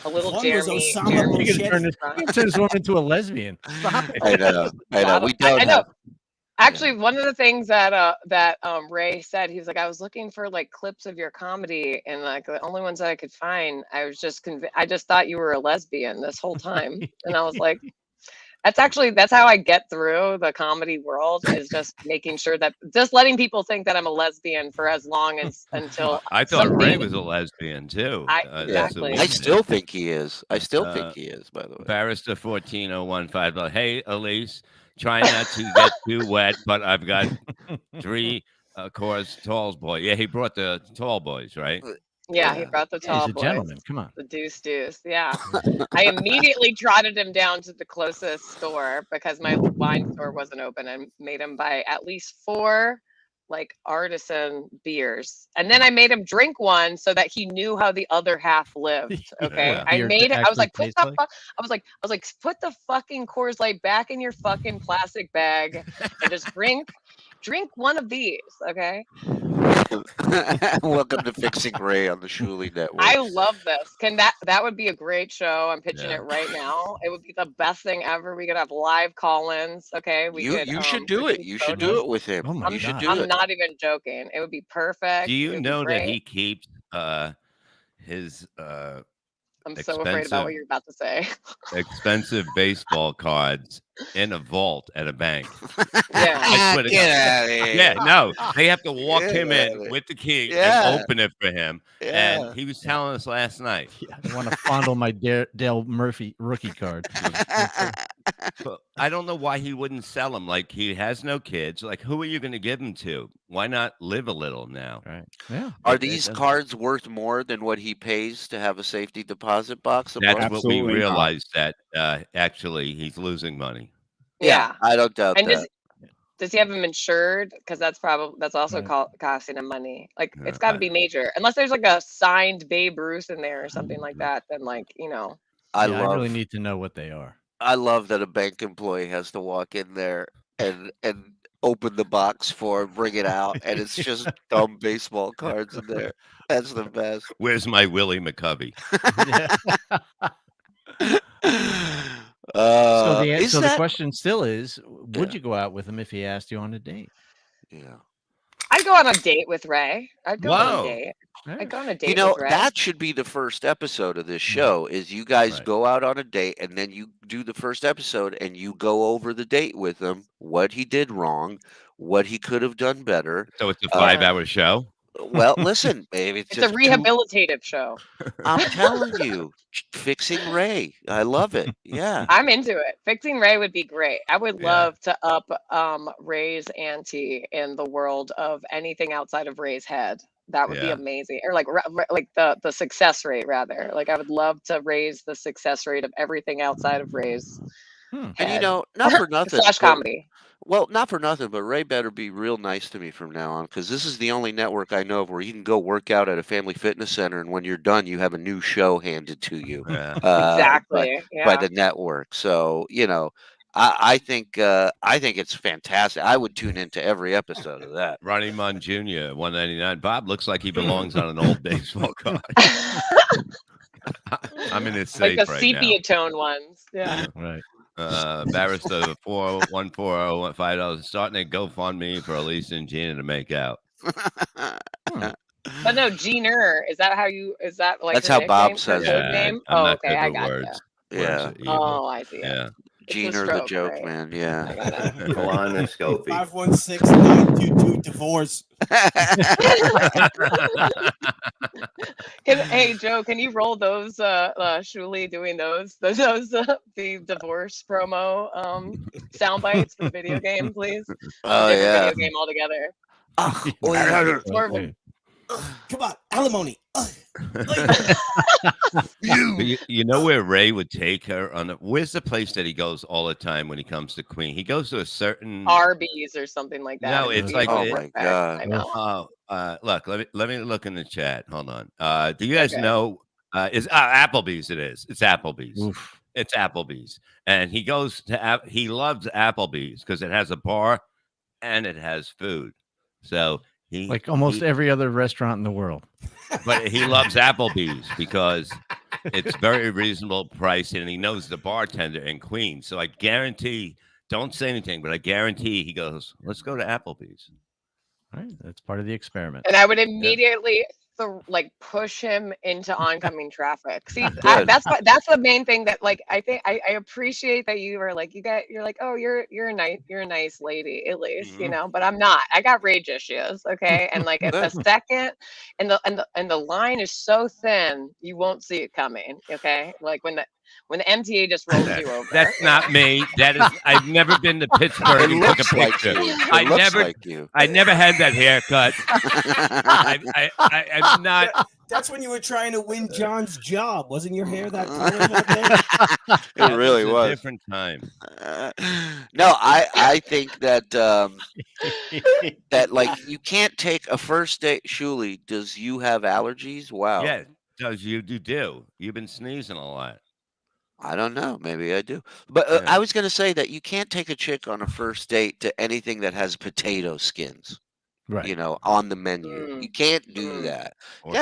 was Jeremy. Osama Jeremy Bin You're gonna Laden. turn this woman into a lesbian. Stop it. I know. We don't. I know. Have, Actually, one of the things that Ray said, he was like, I was looking for like clips of your comedy, and like the only ones that I could find, I was just I just thought you were a lesbian this whole time, and I was like, that's how I get through the comedy world, is just making sure that just letting people think that I'm a lesbian for as long as until I thought Ray something- was a lesbian too. Exactly. I still think he is. I still think he is. By the way, Barrister 14015. Hey, Elise, try not to get too wet, but I've got 3 course tall boy. Yeah, he brought the tall boys, right? Yeah, he brought the tall He's a boys. gentleman. Come on. The deuce. Yeah. I immediately trotted him down to the closest store because my wine store wasn't open, and made him buy at least 4 like artisan beers. And then I made him drink one so that he knew how the other half lived. Okay. Yeah. I Beer made it. I was actually like, tastes I was like, put the fucking Coors Light back in your fucking plastic bag and just drink one of these. Okay. welcome to Fixing Ray on the Shuley Network. I love this. That would be a great show. I'm pitching it right now. It would be the best thing ever. We could have live call-ins. Okay. You should do it. You should do it with him. Oh my You should God. do I'm it. not even joking. It would be perfect. Do It you would be know that great. he keeps his I'm so afraid about what you're about to say. expensive baseball cards in a vault at a bank? Yeah. I swear to Get God. out of here. Yeah, no, they have to walk Get him out of in here. with the key Yeah. and open it for him. Yeah. And he was telling us last night. I want to fondle my Dale Murphy rookie card. But I don't know why he wouldn't sell them. Like, he has no kids. Like, who are you going to give them to? Why not live a little now? Right. Yeah. Are It these doesn't- cards worth more than what he pays to have a safety deposit box? a That's month? what we Absolutely not. realized, that actually he's losing money. Yeah. I don't doubt And that. does he have him insured? Because that's also Right. costing him money. Like, Yeah, it's got to be major. Unless there's like a signed Babe Ruth in there or something like that. Then like, I Yeah, I love. really need to know what they are. I love that a bank employee has to walk in there and open the box for him, bring it out, and it's just dumb baseball cards in there. That's the best. Where's my Willie McCovey? So Is the that- question still is, would Yeah. you go out with him if he asked you on a date? Yeah. I'd go on a date with Ray. I'd go on Whoa. a date. Right. I'd go on a date You know, with Ray. that should be the first episode of this show is you guys Right. go out on a date and then you do the first episode and you go over the date with him, what he did wrong, what he could have done better. So it's a 5-hour show? Well, listen, babe, It's a just rehabilitative show. I'm telling you, Fixing Ray. I love it. Yeah. I'm into it. Fixing Ray would be great. I would Yeah. love to up Ray's ante in the world of anything outside of Ray's head. That would be Yeah. amazing. Or like the success rate rather. Like, I would love to raise the success rate of everything outside of Ray's And you head. know, not for nothing. Slash but- comedy. Well, not for nothing, but Ray better be real nice to me from now on because this is the only network I know of where you can go work out at a family fitness center, and when you're done, you have a new show handed to you Yeah. by Exactly. Yeah. the network. So, I think it's fantastic. I would tune into every episode of that. Ronnie Munn Jr. 199. Bob looks like he belongs on an old baseball card. I'm in his Like safe the right sepia tone ones. Yeah. Right. Barrister 4140 $5 starting a GoFundMe for Elise and Gina to make out. But no, Jeaner, is that like That's her how nickname, Bob her says code it. name? I'm Oh, not okay, good I with got words. you. Yeah. Words are evil. Oh, I see. Yeah. It's a Jeaner the stroke, joke right? man. Yeah. I got it. Colonoscopy. 516-922 divorce. Hey Joe, can you roll those Shuli doing those the divorce promo sound bites for the video game, please? Oh Different yeah. video game altogether. Oh, More of a- Come on, alimony. You know where Ray would take her on? Where's the place that he goes all the time when he comes to Queen? He goes to a certain. Arby's or something like that. No, it's like. Oh my God. I know. Look, let me look in the chat. Hold on. Do you guys know? Is Applebee's? It is. It's Applebee's. Oof. It's Applebee's, and he goes to. He loves Applebee's because it has a bar, and it has food. So. Like almost every other restaurant in the world. But he loves Applebee's because it's very reasonable price, and he knows the bartender in Queens. So I guarantee, don't say anything, but I guarantee he goes, let's go to Applebee's. All right, that's part of the experiment. And I would immediately push him into oncoming traffic. See, that's the main thing that I think I appreciate that you were you're like, oh, you're a nice lady, Elise, but I'm not. I got rage issues, okay? And at the second, and the line is so thin, you won't see it coming, okay? Like when the MTA just rolls you over. That's not me. That is. I've never been to Pittsburgh and took a picture. I never had that haircut. I'm not. That's when you were trying to win John's job. Wasn't your hair that color? It really was. A different time. No, I think that that you can't take a first date. Shuli, does you have allergies? Wow. Yeah, does you do? You've been sneezing a lot. I don't know. Maybe I do. But I was going to say that you can't take a chick on a first date to anything that has potato skins. Right. On the menu. You can't do that. Or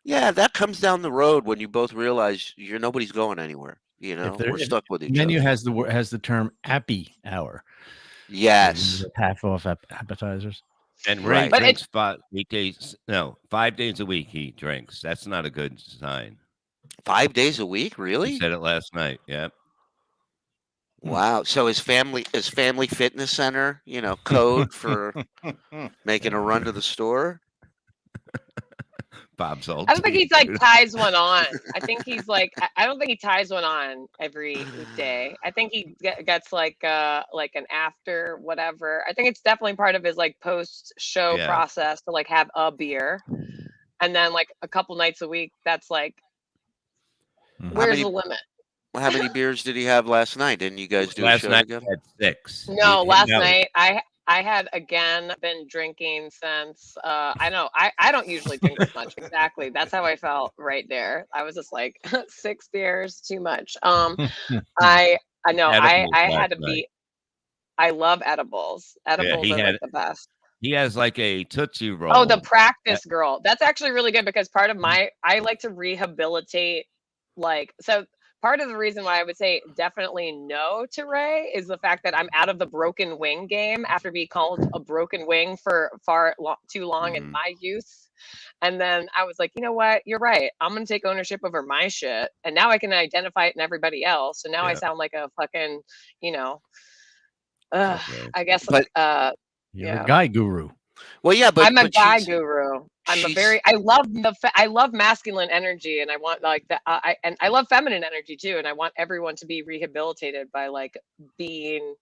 Yeah, that comes down the road when you both realize nobody's going anywhere. We're stuck with each menu other. has the term appy hour. Yes. Half off appetizers. And Ray drinks 5 days a week he drinks. That's not a good sign. 5 days a week, really? He said it last night. Yep. Wow. So his family fitness center, code for making a run to the store. Bob's old. I don't think he ties one on. I think he's I don't think he ties one on every day. I think he gets an after whatever. I think it's definitely part of his post show process to have a beer, and then a couple nights a week. That's where's the limit? How many beers did he have last night? Didn't you guys do a show together? At 6. No, last night I had again been drinking since I don't usually drink this much. Exactly. That's how I felt right there. I was just 6 beers, too much. I know I had to be. I love edibles. Edibles are the best. He has a Tootsie Roll. Oh, the practice girl. That's actually really good because part of I like to rehabilitate so part of the reason why I would say definitely no to Ray is the fact that I'm out of the broken wing game after being called a broken wing for too long in my youth. And then I was like, you know what? You're right. I'm going to take ownership over my shit. And now I can identify it in everybody else. So now I sound like a fucking, I guess, you're a guy guru. Well, yeah, but I'm a guy guru. I love masculine energy, and I want that. And I love feminine energy too, and I want everyone to be rehabilitated by being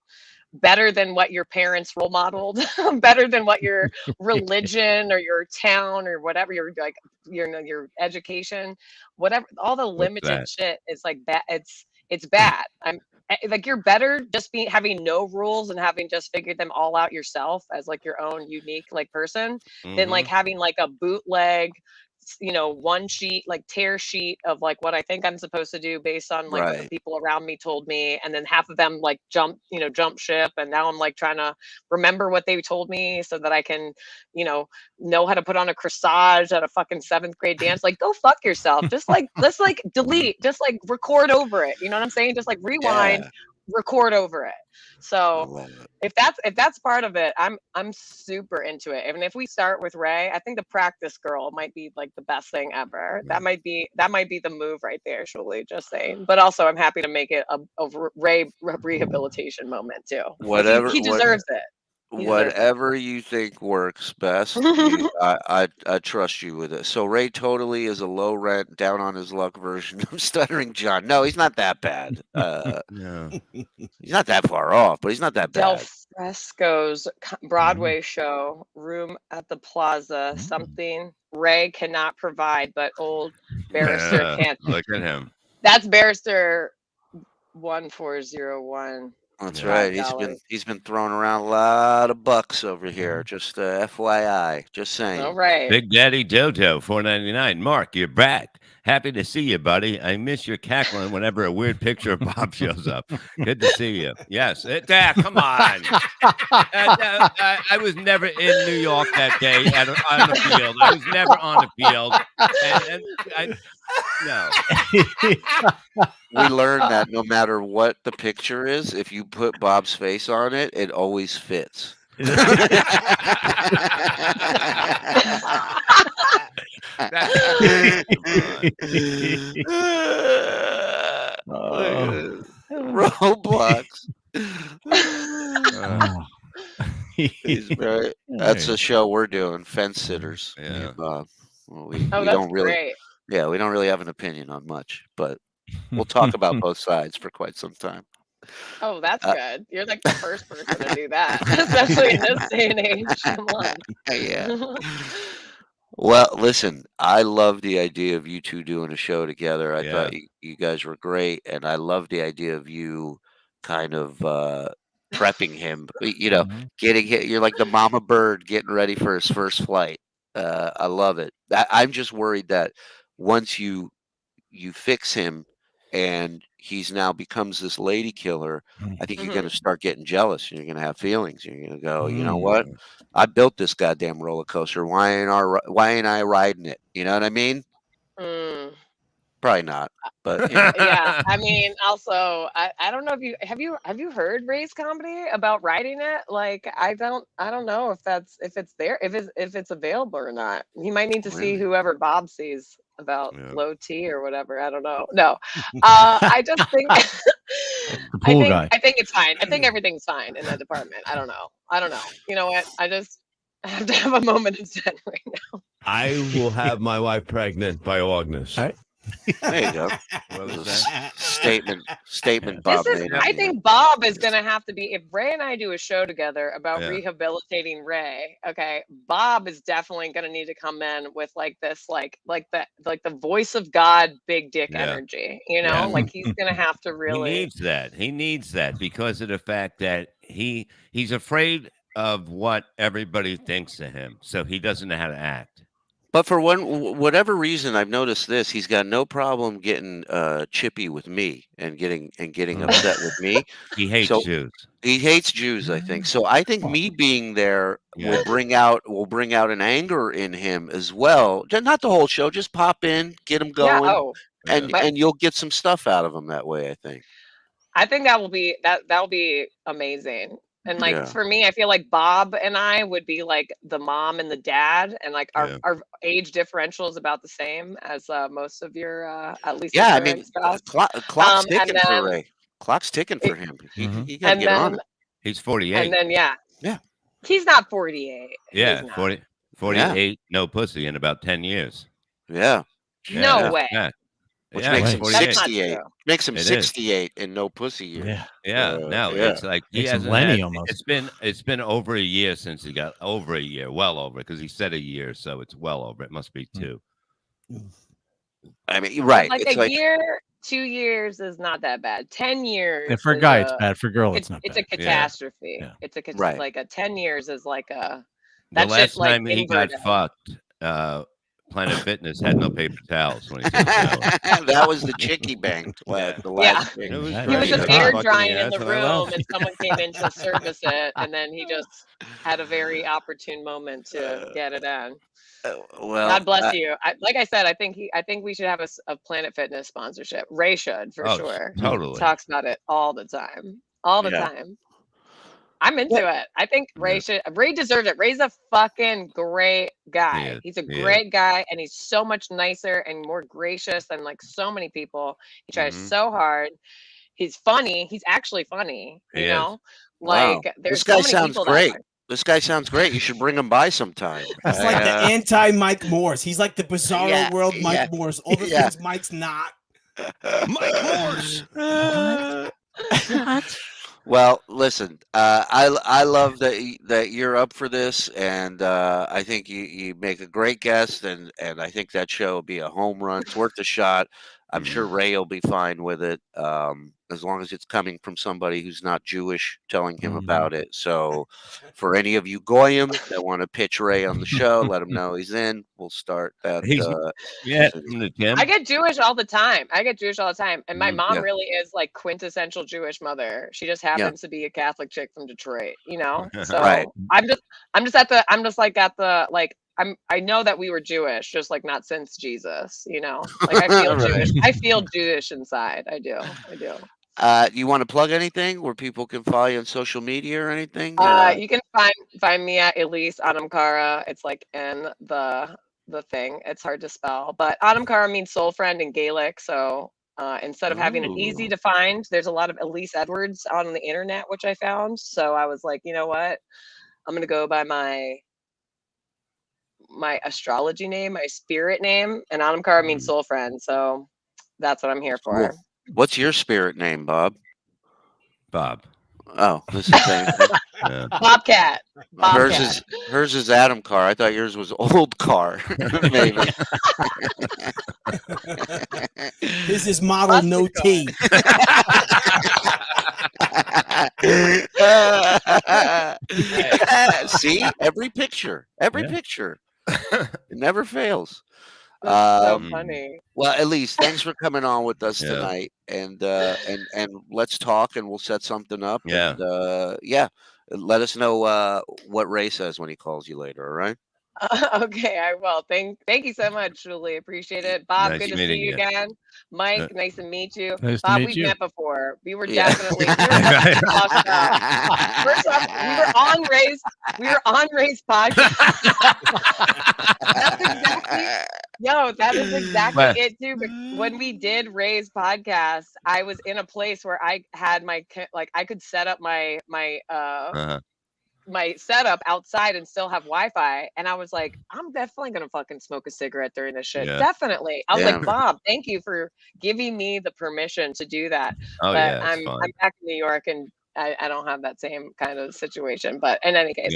better than what your parents role modeled, better than what your religion or your town or whatever your education, whatever. All the limited shit is bad. It's bad. You're better just having no rules and having just figured them all out yourself as your own unique person than having a bootleg one sheet, like tear sheet of like what I think I'm supposed to do based on like what the Right. people around me told me, and then half of them like jump ship, and now I'm like trying to remember what they told me so that I can know how to put on a corsage at a fucking 7th grade dance. Like, go fuck yourself. Just like let's like delete, just like record over it. You know what I'm saying? Just like rewind, record over it. So if that's part of it, I'm super into it. Even if we start with Ray, I think the practice girl might be like the best thing ever. That might be the move right there, Shuli, just saying. But also I'm happy to make it a Ray rehabilitation moment too. Whatever He deserves it. Whatever you think works best, I trust you with it. So Ray totally is a low rent, down on his luck version of Stuttering John. No, he's not that bad. No. He's not that far off, but he's not that Del bad. Fresco's Broadway show, room at the Plaza, something Ray cannot provide, but old Barrister can't. Look at him. That's Barrister 1401. That's right. He's been throwing around a lot of bucks over here. Just FYI. Just saying. All right. Big Daddy Dodo, $4.99. Mark, you're back. Happy to see you, buddy. I miss your cackling whenever a weird picture of Bob shows up. Good to see you. Yes. Come on. I was never in New York that day on the field. I was never on the field. No. We learned that no matter what the picture is, if you put Bob's face on it, it always fits. Roblox. That's a show we're doing. Fence sitters. Yeah. We don't really. Great. Yeah, we don't really have an opinion on much, but we'll talk about both sides for quite some time. Oh, that's good. You're like the first person to do that, especially in this day and age. Come on. Yeah. Well, listen, I love the idea of you two doing a show together. I thought you guys were great, and I love the idea of you kind of prepping him. Getting hit. You're like the mama bird getting ready for his first flight. I love it. I'm just worried that once you fix him and he's now becomes this lady killer, I think you're going to start getting jealous. You're going to have feelings. You're going to go, you know what? I built this goddamn roller coaster. Why ain't I riding it? You know what I mean? Probably not, but yeah. I mean, also, I don't know if you have you heard Ray's comedy about writing it? Like, I don't know if it's available or not. He might need to see whoever Bob sees about low T or whatever. I don't know. No, I just think I think it's fine. I think everything's fine in that department. I don't know. You know what? I just have to have a moment of zen right now. I will have my wife pregnant by August. There you go. What was that? Statement Bob made. I think Bob is going to have to be, if Ray and I do a show together about rehabilitating Ray, okay, Bob is definitely going to need to come in with like this, like the voice of God, big dick energy, like he's going to have to really. He needs that because of the fact that he's afraid of what everybody thinks of him. So he doesn't know how to act. But for whatever reason, I've noticed this. He's got no problem getting chippy with me and getting upset with me. He hates Jews. He hates Jews, I think. So I think me being there will bring out an anger in him as well. Not the whole show. Just pop in, get him going, and you'll get some stuff out of him that way. I think that will be amazing. And like for me, I feel like Bob and I would be like the mom and the dad, and like our age differential is about the same as most of your at least. Yeah, I mean, clock's ticking for Ray. Clock's ticking for him. He got to get on it. He's 48. And then he's not 48. Yeah, 48. No pussy in about 10 years. Yeah. No way. Yeah. Which makes him 68. Makes him 68 and no pussy year. It's like he hasn't Lenny almost. It's been over a year since he got over a year, well over, because he said a year, so it's well over. It must be 2. I mean, right. Like a year, 2 years is not that bad. 10 years. And for a guy, it's bad. For a girl, it's not bad. It's a catastrophe. Yeah. It's like a 10 years is like a. The last time he got fucked, Planet Fitness had no paper towels when he took a shower. That was the chickie bang. The last It thing. was He was great. just I air fucking drying the in the ass when I room, left. and someone came in to service it, and then he just had a very opportune moment to get it in. Well, God bless you. Like I said, I think we should have a Planet Fitness sponsorship. Ray should for sure. Totally. He talks about it all the time. All the time. I'm into it. I think Ray deserves it. Ray's a fucking great guy. He's a great guy, and he's so much nicer and more gracious than like so many people. He tries so hard. He's funny. He's actually funny. You know, like there's this guy so many sounds people great. that This guy sounds great. You should bring him by sometime. He's like the anti-Mike Morse. He's like the Bizarro World Mike Morse. All the things Mike's not. Mike Morse. What? Well, listen, I love that you're up for this, and I think you make a great guest, and I think that show will be a home run. It's worth a shot. I'm sure Ray will be fine with it, as long as it's coming from somebody who's not Jewish telling him about it. So, for any of you goyim that want to pitch Ray on the show, let him know he's in. We'll start that. I get Jewish all the time. And my mom really is like quintessential Jewish mother. She just happens to be a Catholic chick from Detroit, you know? So I know that we were Jewish, just like not since Jesus, you know? Like I feel Jewish. I feel Jewish inside. I do. You want to plug anything where people can follow you on social media or anything? You can find me at Elise Adamkara. It's like in the thing. It's hard to spell, but Adamkara means soul friend in Gaelic. So instead of having it easy to find, there's a lot of Elise Edwards on the internet, which I found. So I was like, you know what? I'm gonna go by my astrology name, my spirit name, and Adamkara means soul friend. So that's what I'm here for. Cool. What's your spirit name, Bob? Bob. Oh, this is the same thing. Bobcat. Hers is Adam Carr. I thought yours was Old Carr. Maybe. His is model no T. See, every picture. It never fails. That's so funny. Well, Elise, thanks for coming on with us tonight, and let's talk, and we'll set something up. Yeah. And, let us know what Ray says when he calls you later. All right. Okay, I will. Thank you so much, Julie. Appreciate it. Bob, Nice good to see meeting you you. again. Mike, nice to meet you. Nice to Bob, meet we've you. met before. We were definitely first off, we were on Ray's podcast. That is exactly it too. But when we did Ray's podcast, I was in a place where I had I could set up my setup outside and still have Wi-Fi, and I was like, I'm definitely gonna fucking smoke a cigarette during this shit. Definitely. I was like, Bob, thank you for giving me the permission to do that. Oh, but it's fine. I'm back in New York, and I don't have that same kind of situation. But in any case,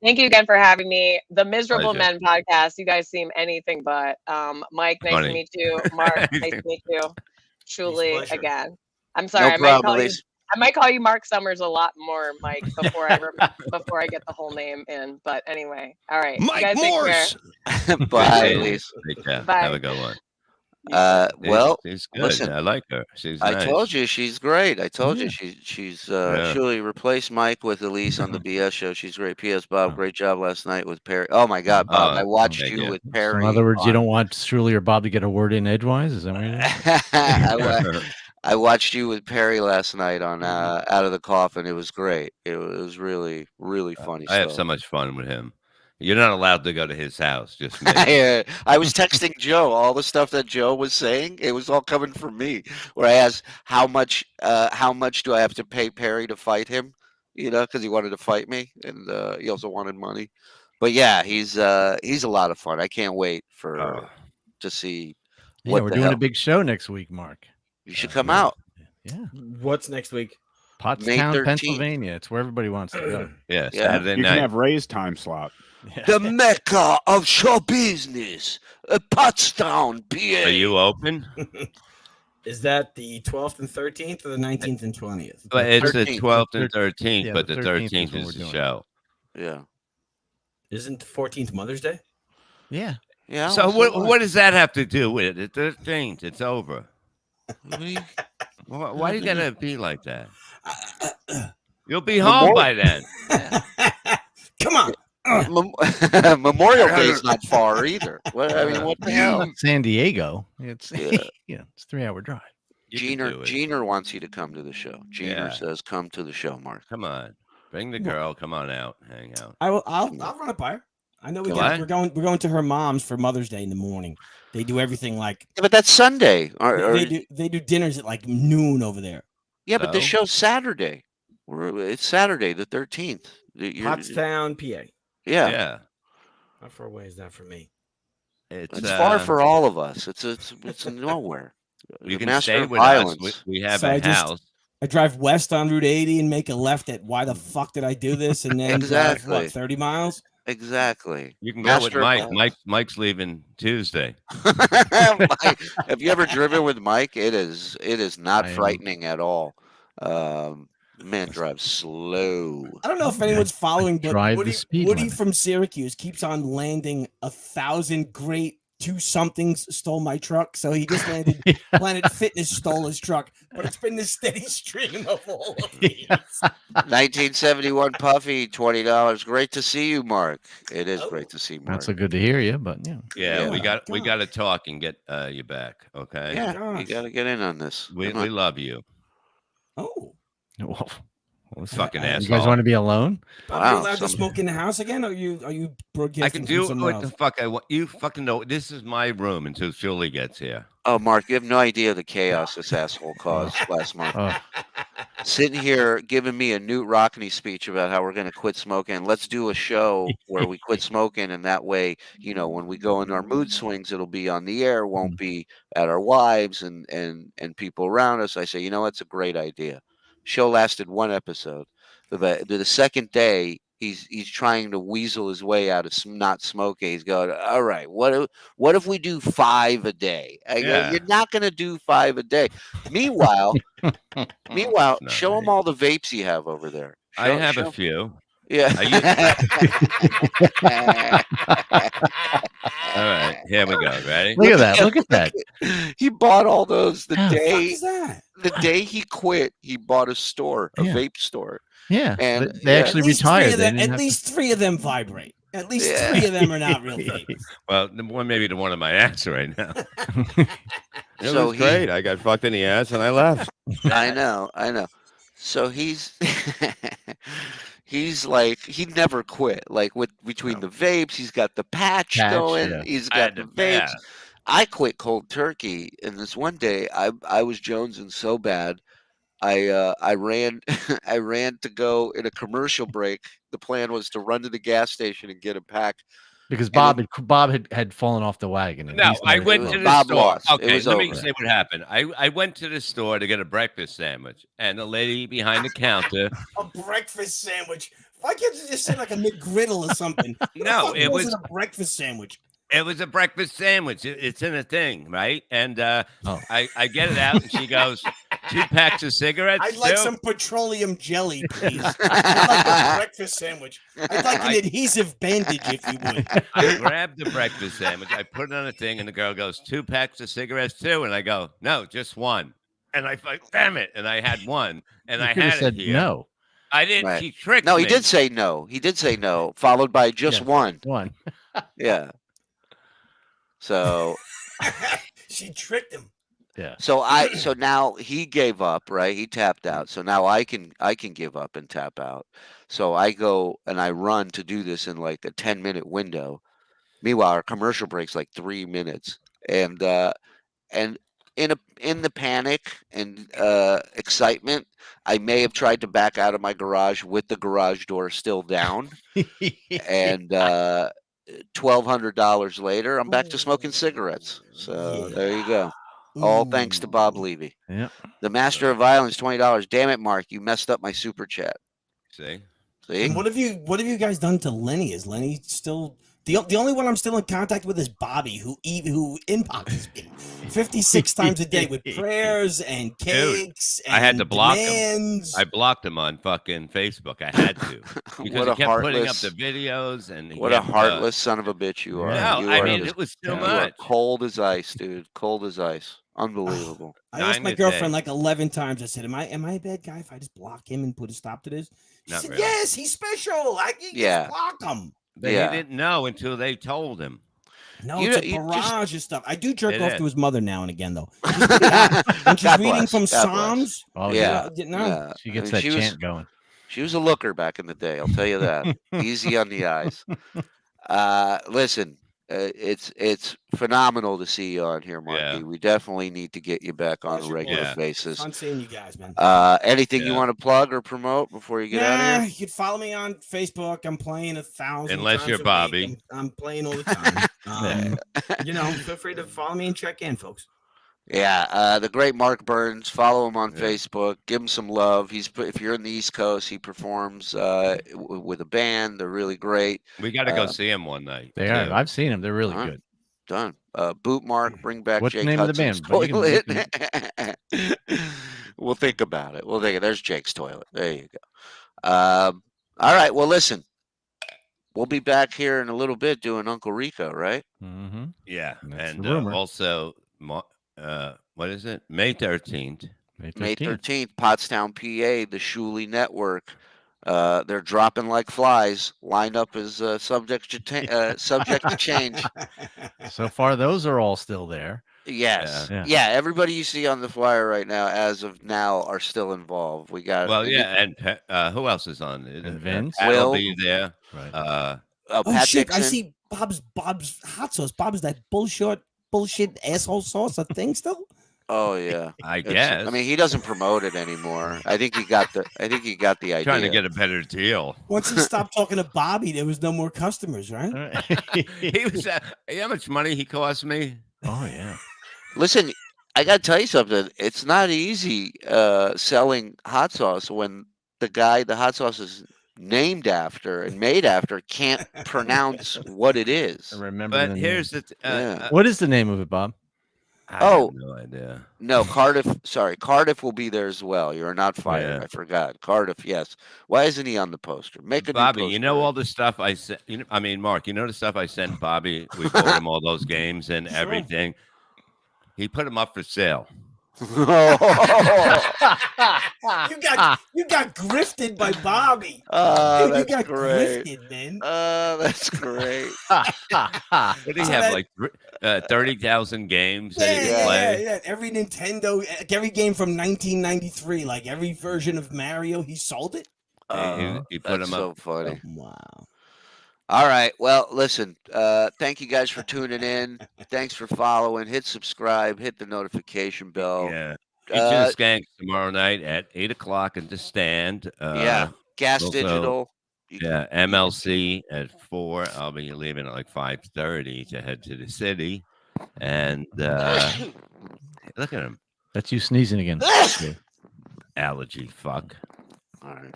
thank you again for having me. The Miserable Men podcast. You guys seem anything but. Mike, nice to meet you. Mark, nice to meet you. Truly, again. I'm sorry. No problem, I might call you Mark Summers a lot more, Mike, before I get the whole name in. But anyway, all right. Mike you guys Morse. Take care. Bye, Elise. Bye. Have a good one. Well, she's good. listen, I like her. She's I nice. told you she's great. I told you she's surely replaced Mike with Elise on the BS show. She's great. P.S. Bob, great job last night with Perry. Oh my God, Bob, I watched you with Perry. So in other words, you don't want Shirley or Bob to get a word in edgewise? Is that what you're doing? I watched you with Perry last night on Out of the Coffin. It was great. It was really, really funny. I have so much fun with him. You're not allowed to go to his house. Just me. I was texting Joe all the stuff that Joe was saying. It was all coming from me. Where I asked how much do I have to pay Perry to fight him? You know, because he wanted to fight me, and he also wanted money. But yeah, he's a lot of fun. I can't wait to see. We're doing a big show next week, Mark. You should come out. Yeah. What's next week? Pottstown, Pennsylvania. It's where everybody wants to go. Saturday you night. can have Ray's time slot. The Mecca of show business, Pottstown, PA. Are you open? Is that the 12th and 13th or the 19th and 20th? But it's the 13th. 12th and 13th, Yeah, but the the 13th 13th is is when the we're doing show. Yeah. Isn't the 14th Mother's Day? Yeah. Yeah. So well, what does that have to do with it? The 13th, it's over. Why are you gonna be like that? You'll be home by then. Come on. Memorial Day is not far either. I mean, what the hell? San Diego. It's Yeah. it's a 3-hour drive. Jeaner wants you to come to the show. Jeaner says, "Come to the show, Mark. Come on, bring the girl. Come on out, hang out." I'll run it by her. I know we're going to her mom's for Mother's Day in the morning. They do everything like. Yeah, but that's Sunday. They do dinners at like noon over there. Yeah, but this show's Saturday. It's Saturday the 13th. Pottstown, PA. Yeah. How far away is that for me? It's far for all of us. It's nowhere. You can stay with us. We have a house. I drive west on Route 80 and make a left at why the fuck did I do this? And then drive, what, 30 miles? Exactly. You can go with Mike. Mike's leaving Tuesday. Have you ever driven with Mike? It is not frightening at all. Man drives slow. I don't know if anyone's following, but Woody from Syracuse keeps on landing 1,000 great 2-somethings stole my truck. So he just landed Planet Fitness stole his truck, but it's been this steady stream of all of these. 1971 Puffy, $20. Great to see you, Mark. It is great to see Mark. Not so good to hear you, but yeah, we got to talk and get you back. Okay. Yeah, you got to get in on this. We love you. Oh. Fucking asshole. You guys want to be alone? Are you allowed to smoke in the house again? Or are you broadcasting? I can do what the fuck I want. You fucking know. This is my room until Julie gets here. Oh, Mark, you have no idea the chaos this asshole caused last month. Sitting here giving me a Newt Rockney speech about how we're going to quit smoking. Let's do a show where we quit smoking, and that way, when we go in our mood swings, it'll be on the air, won't be at our wives and people around us. I say, it's a great idea. Show lasted 1 episode. The second day, he's trying to weasel his way out of not smoking. He's going, all right, what if we do 5 a day? I go, you're not going to do 5 a day. Meanwhile, show him all the vapes you have over there. I have a few. Yeah. All right, here we go. Ready? Look at that. He bought all those the day he quit. He bought a vape store. Yeah, and they actually retired. At least 3 of them vibrate. At least 3 of them are not real vapes. Well, maybe the one in my ass right now. It was great. I got fucked in the ass and I left. I know. So he's like, he never quit. Like between the vapes, he's got the patch going. Yeah. He's got the vapes. I quit cold turkey, and this one day I was jonesing so bad, I ran to go in a commercial break. The plan was to run to the gas station and get a pack. Because Bob had fallen off the wagon. No, I went to the store. Okay, let me say what happened. I went to the store to get a breakfast sandwich, and the lady behind the counter. A breakfast sandwich? Why can't you just say like a McGriddle or something? No, it was a breakfast sandwich. It was a breakfast sandwich. It's in a thing, right? And I get it out, and she goes, 2 packs of cigarettes. I'd like some petroleum jelly, please. I'd like a breakfast sandwich. I'd like an adhesive bandage, if you would. I grabbed the breakfast sandwich. I put it on a thing, and the girl goes, 2 packs of cigarettes, too? And I go, no, just 1. And I thought, damn it. And I had 1. And I had said it here. No. I didn't. Right. She tricked me. No, he did say no. He did say no, followed by just 1. 1. Yeah. So she tricked him. Yeah. So now he gave up, right? He tapped out. So now I can give up and tap out. So I go and I run to do this in like a 10-minute window. Meanwhile, our commercial break's like 3 minutes. And in the panic and excitement, I may have tried to back out of my garage with the garage door still down. And $1,200 later, I'm back to smoking cigarettes. So there you go. All thanks to Bob Levy. Yeah. The master of violence, $20. Damn it, Mark, you messed up my super chat. See? And what have you guys done to Lenny? Is Lenny still The only one I'm still in contact with is Bobby, who inboxes me 56 times a day with prayers and cakes. I had and to block demands. him. I blocked him on fucking Facebook. I had to because he kept putting up the videos and what a heartless son of a bitch you are. No, you I are mean it was too you much. are cold as ice, dude. Cold as ice. Unbelievable. I asked my girlfriend like 11 times. I said, "Am I a bad guy if I just block him and put a stop to this?" She Not said, really. "Yes, he's special. Just block him." But he didn't know until they told him. No, it's a barrage of stuff. I do jerk off is. to his mother now and again, though. When she's reading from Psalms. Oh yeah, she gets that chant going. She was a looker back in the day. I'll tell you that. Easy on the eyes. Listen, it's phenomenal to see you on here, Marky. Yeah. We definitely need to get you back on a regular basis. Fun seeing you guys, man. Anything you want to plug or promote before you get out of here? You can follow me on Facebook. I'm playing 1,000 Unless times you're a week. Bobby. I'm playing all the time. Feel free to follow me and check in, folks. Yeah, the great Mark Burns. Follow him on Facebook. Give him some love. If you're in the East Coast, he performs with a band. They're really great. We got to go see him one night. They are. I've seen them. They're really good. Done. Boot Mark. Bring back. What's Jake the name Hudson's of the band? Toilet. We'll think about it. There's Jake's toilet. There you go. All right. Well, listen. We'll be back here in a little bit doing Uncle Rico, right? Mm-hmm. Yeah, and rumor. also, what is it? May 13th. May 13th, Pottstown, PA, the Shuley Network. They're dropping like flies. Lineup is subject to change. So far, those are all still there. Yes. Yeah. Everybody you see on the flyer right now, as of now, are still involved. We got. Well, yeah, and who else is on it? And Vince will be there. Right. Pat shit! Dixon. I see Bob's hot sauce. Bob's that bullshit asshole sauce. A thing still? Oh yeah, I guess. I mean, he doesn't promote it anymore. I think he got the idea. Trying to get a better deal. Once he stopped talking to Bobby, there was no more customers, right? He was. How much money he cost me? Oh yeah. Listen, I got to tell you something. It's not easy selling hot sauce when the guy the hot sauce is named after and made after can't pronounce what it is. I remember. But here's the. What is the name of it, Bob? I have no idea. No, Cardiff. Sorry, Cardiff will be there as well. You're not fired. Yeah. I forgot. Cardiff, yes. Why isn't he on the poster? Make a Bobby, new poster. you know all the stuff I sent. Mark, you know the stuff I sent Bobby. We bought him all those games and everything. He put them up for sale. You got grifted by Bobby. Oh, You that's got great. grifted, man. Oh, that's great. What do you have, like 30,000 games that he can play? Yeah. Every Nintendo, every game from 1993, like every version of Mario, he sold it. He put That's them so up. funny. Wow. All right. Well, listen, thank you guys for tuning in. Thanks for following. Hit subscribe. Hit the notification bell. Yeah. Each of the Skanks tomorrow night at 8 o'clock at the stand. Gas also, Digital. Yeah, MLC at 4. I'll be leaving at like 5:30 to head to the city. And look at him. That's you sneezing again. Allergy fuck. All right.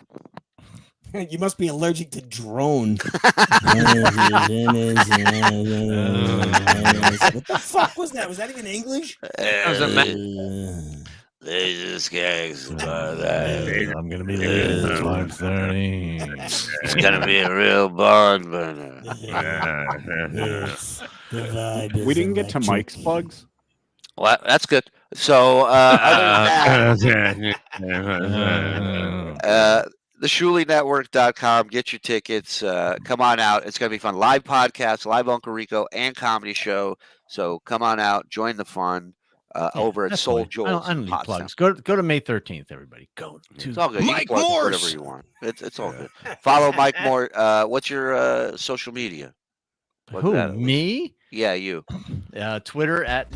You must be allergic to drone. What the fuck was that? Was that even English? These guys. I'm gonna be leaving at 5:30. It's gonna be a real barn burner. We didn't get to Mike's plugs. Well, that's good. So, other than that, theshuleynetwork.com. Get your tickets. Come on out. It's going to be fun. Live podcast, live Uncle Rico, and comedy show. So come on out. Join the fun over at Soul Joel's. I don't need plugs. Go to May 13th, everybody. Go to It's all good. Mike you can plug Morse. whatever you want. It's all good. Follow Mike Moore. What's your social media? Plug who? that. Me? Yeah, you. Twitter at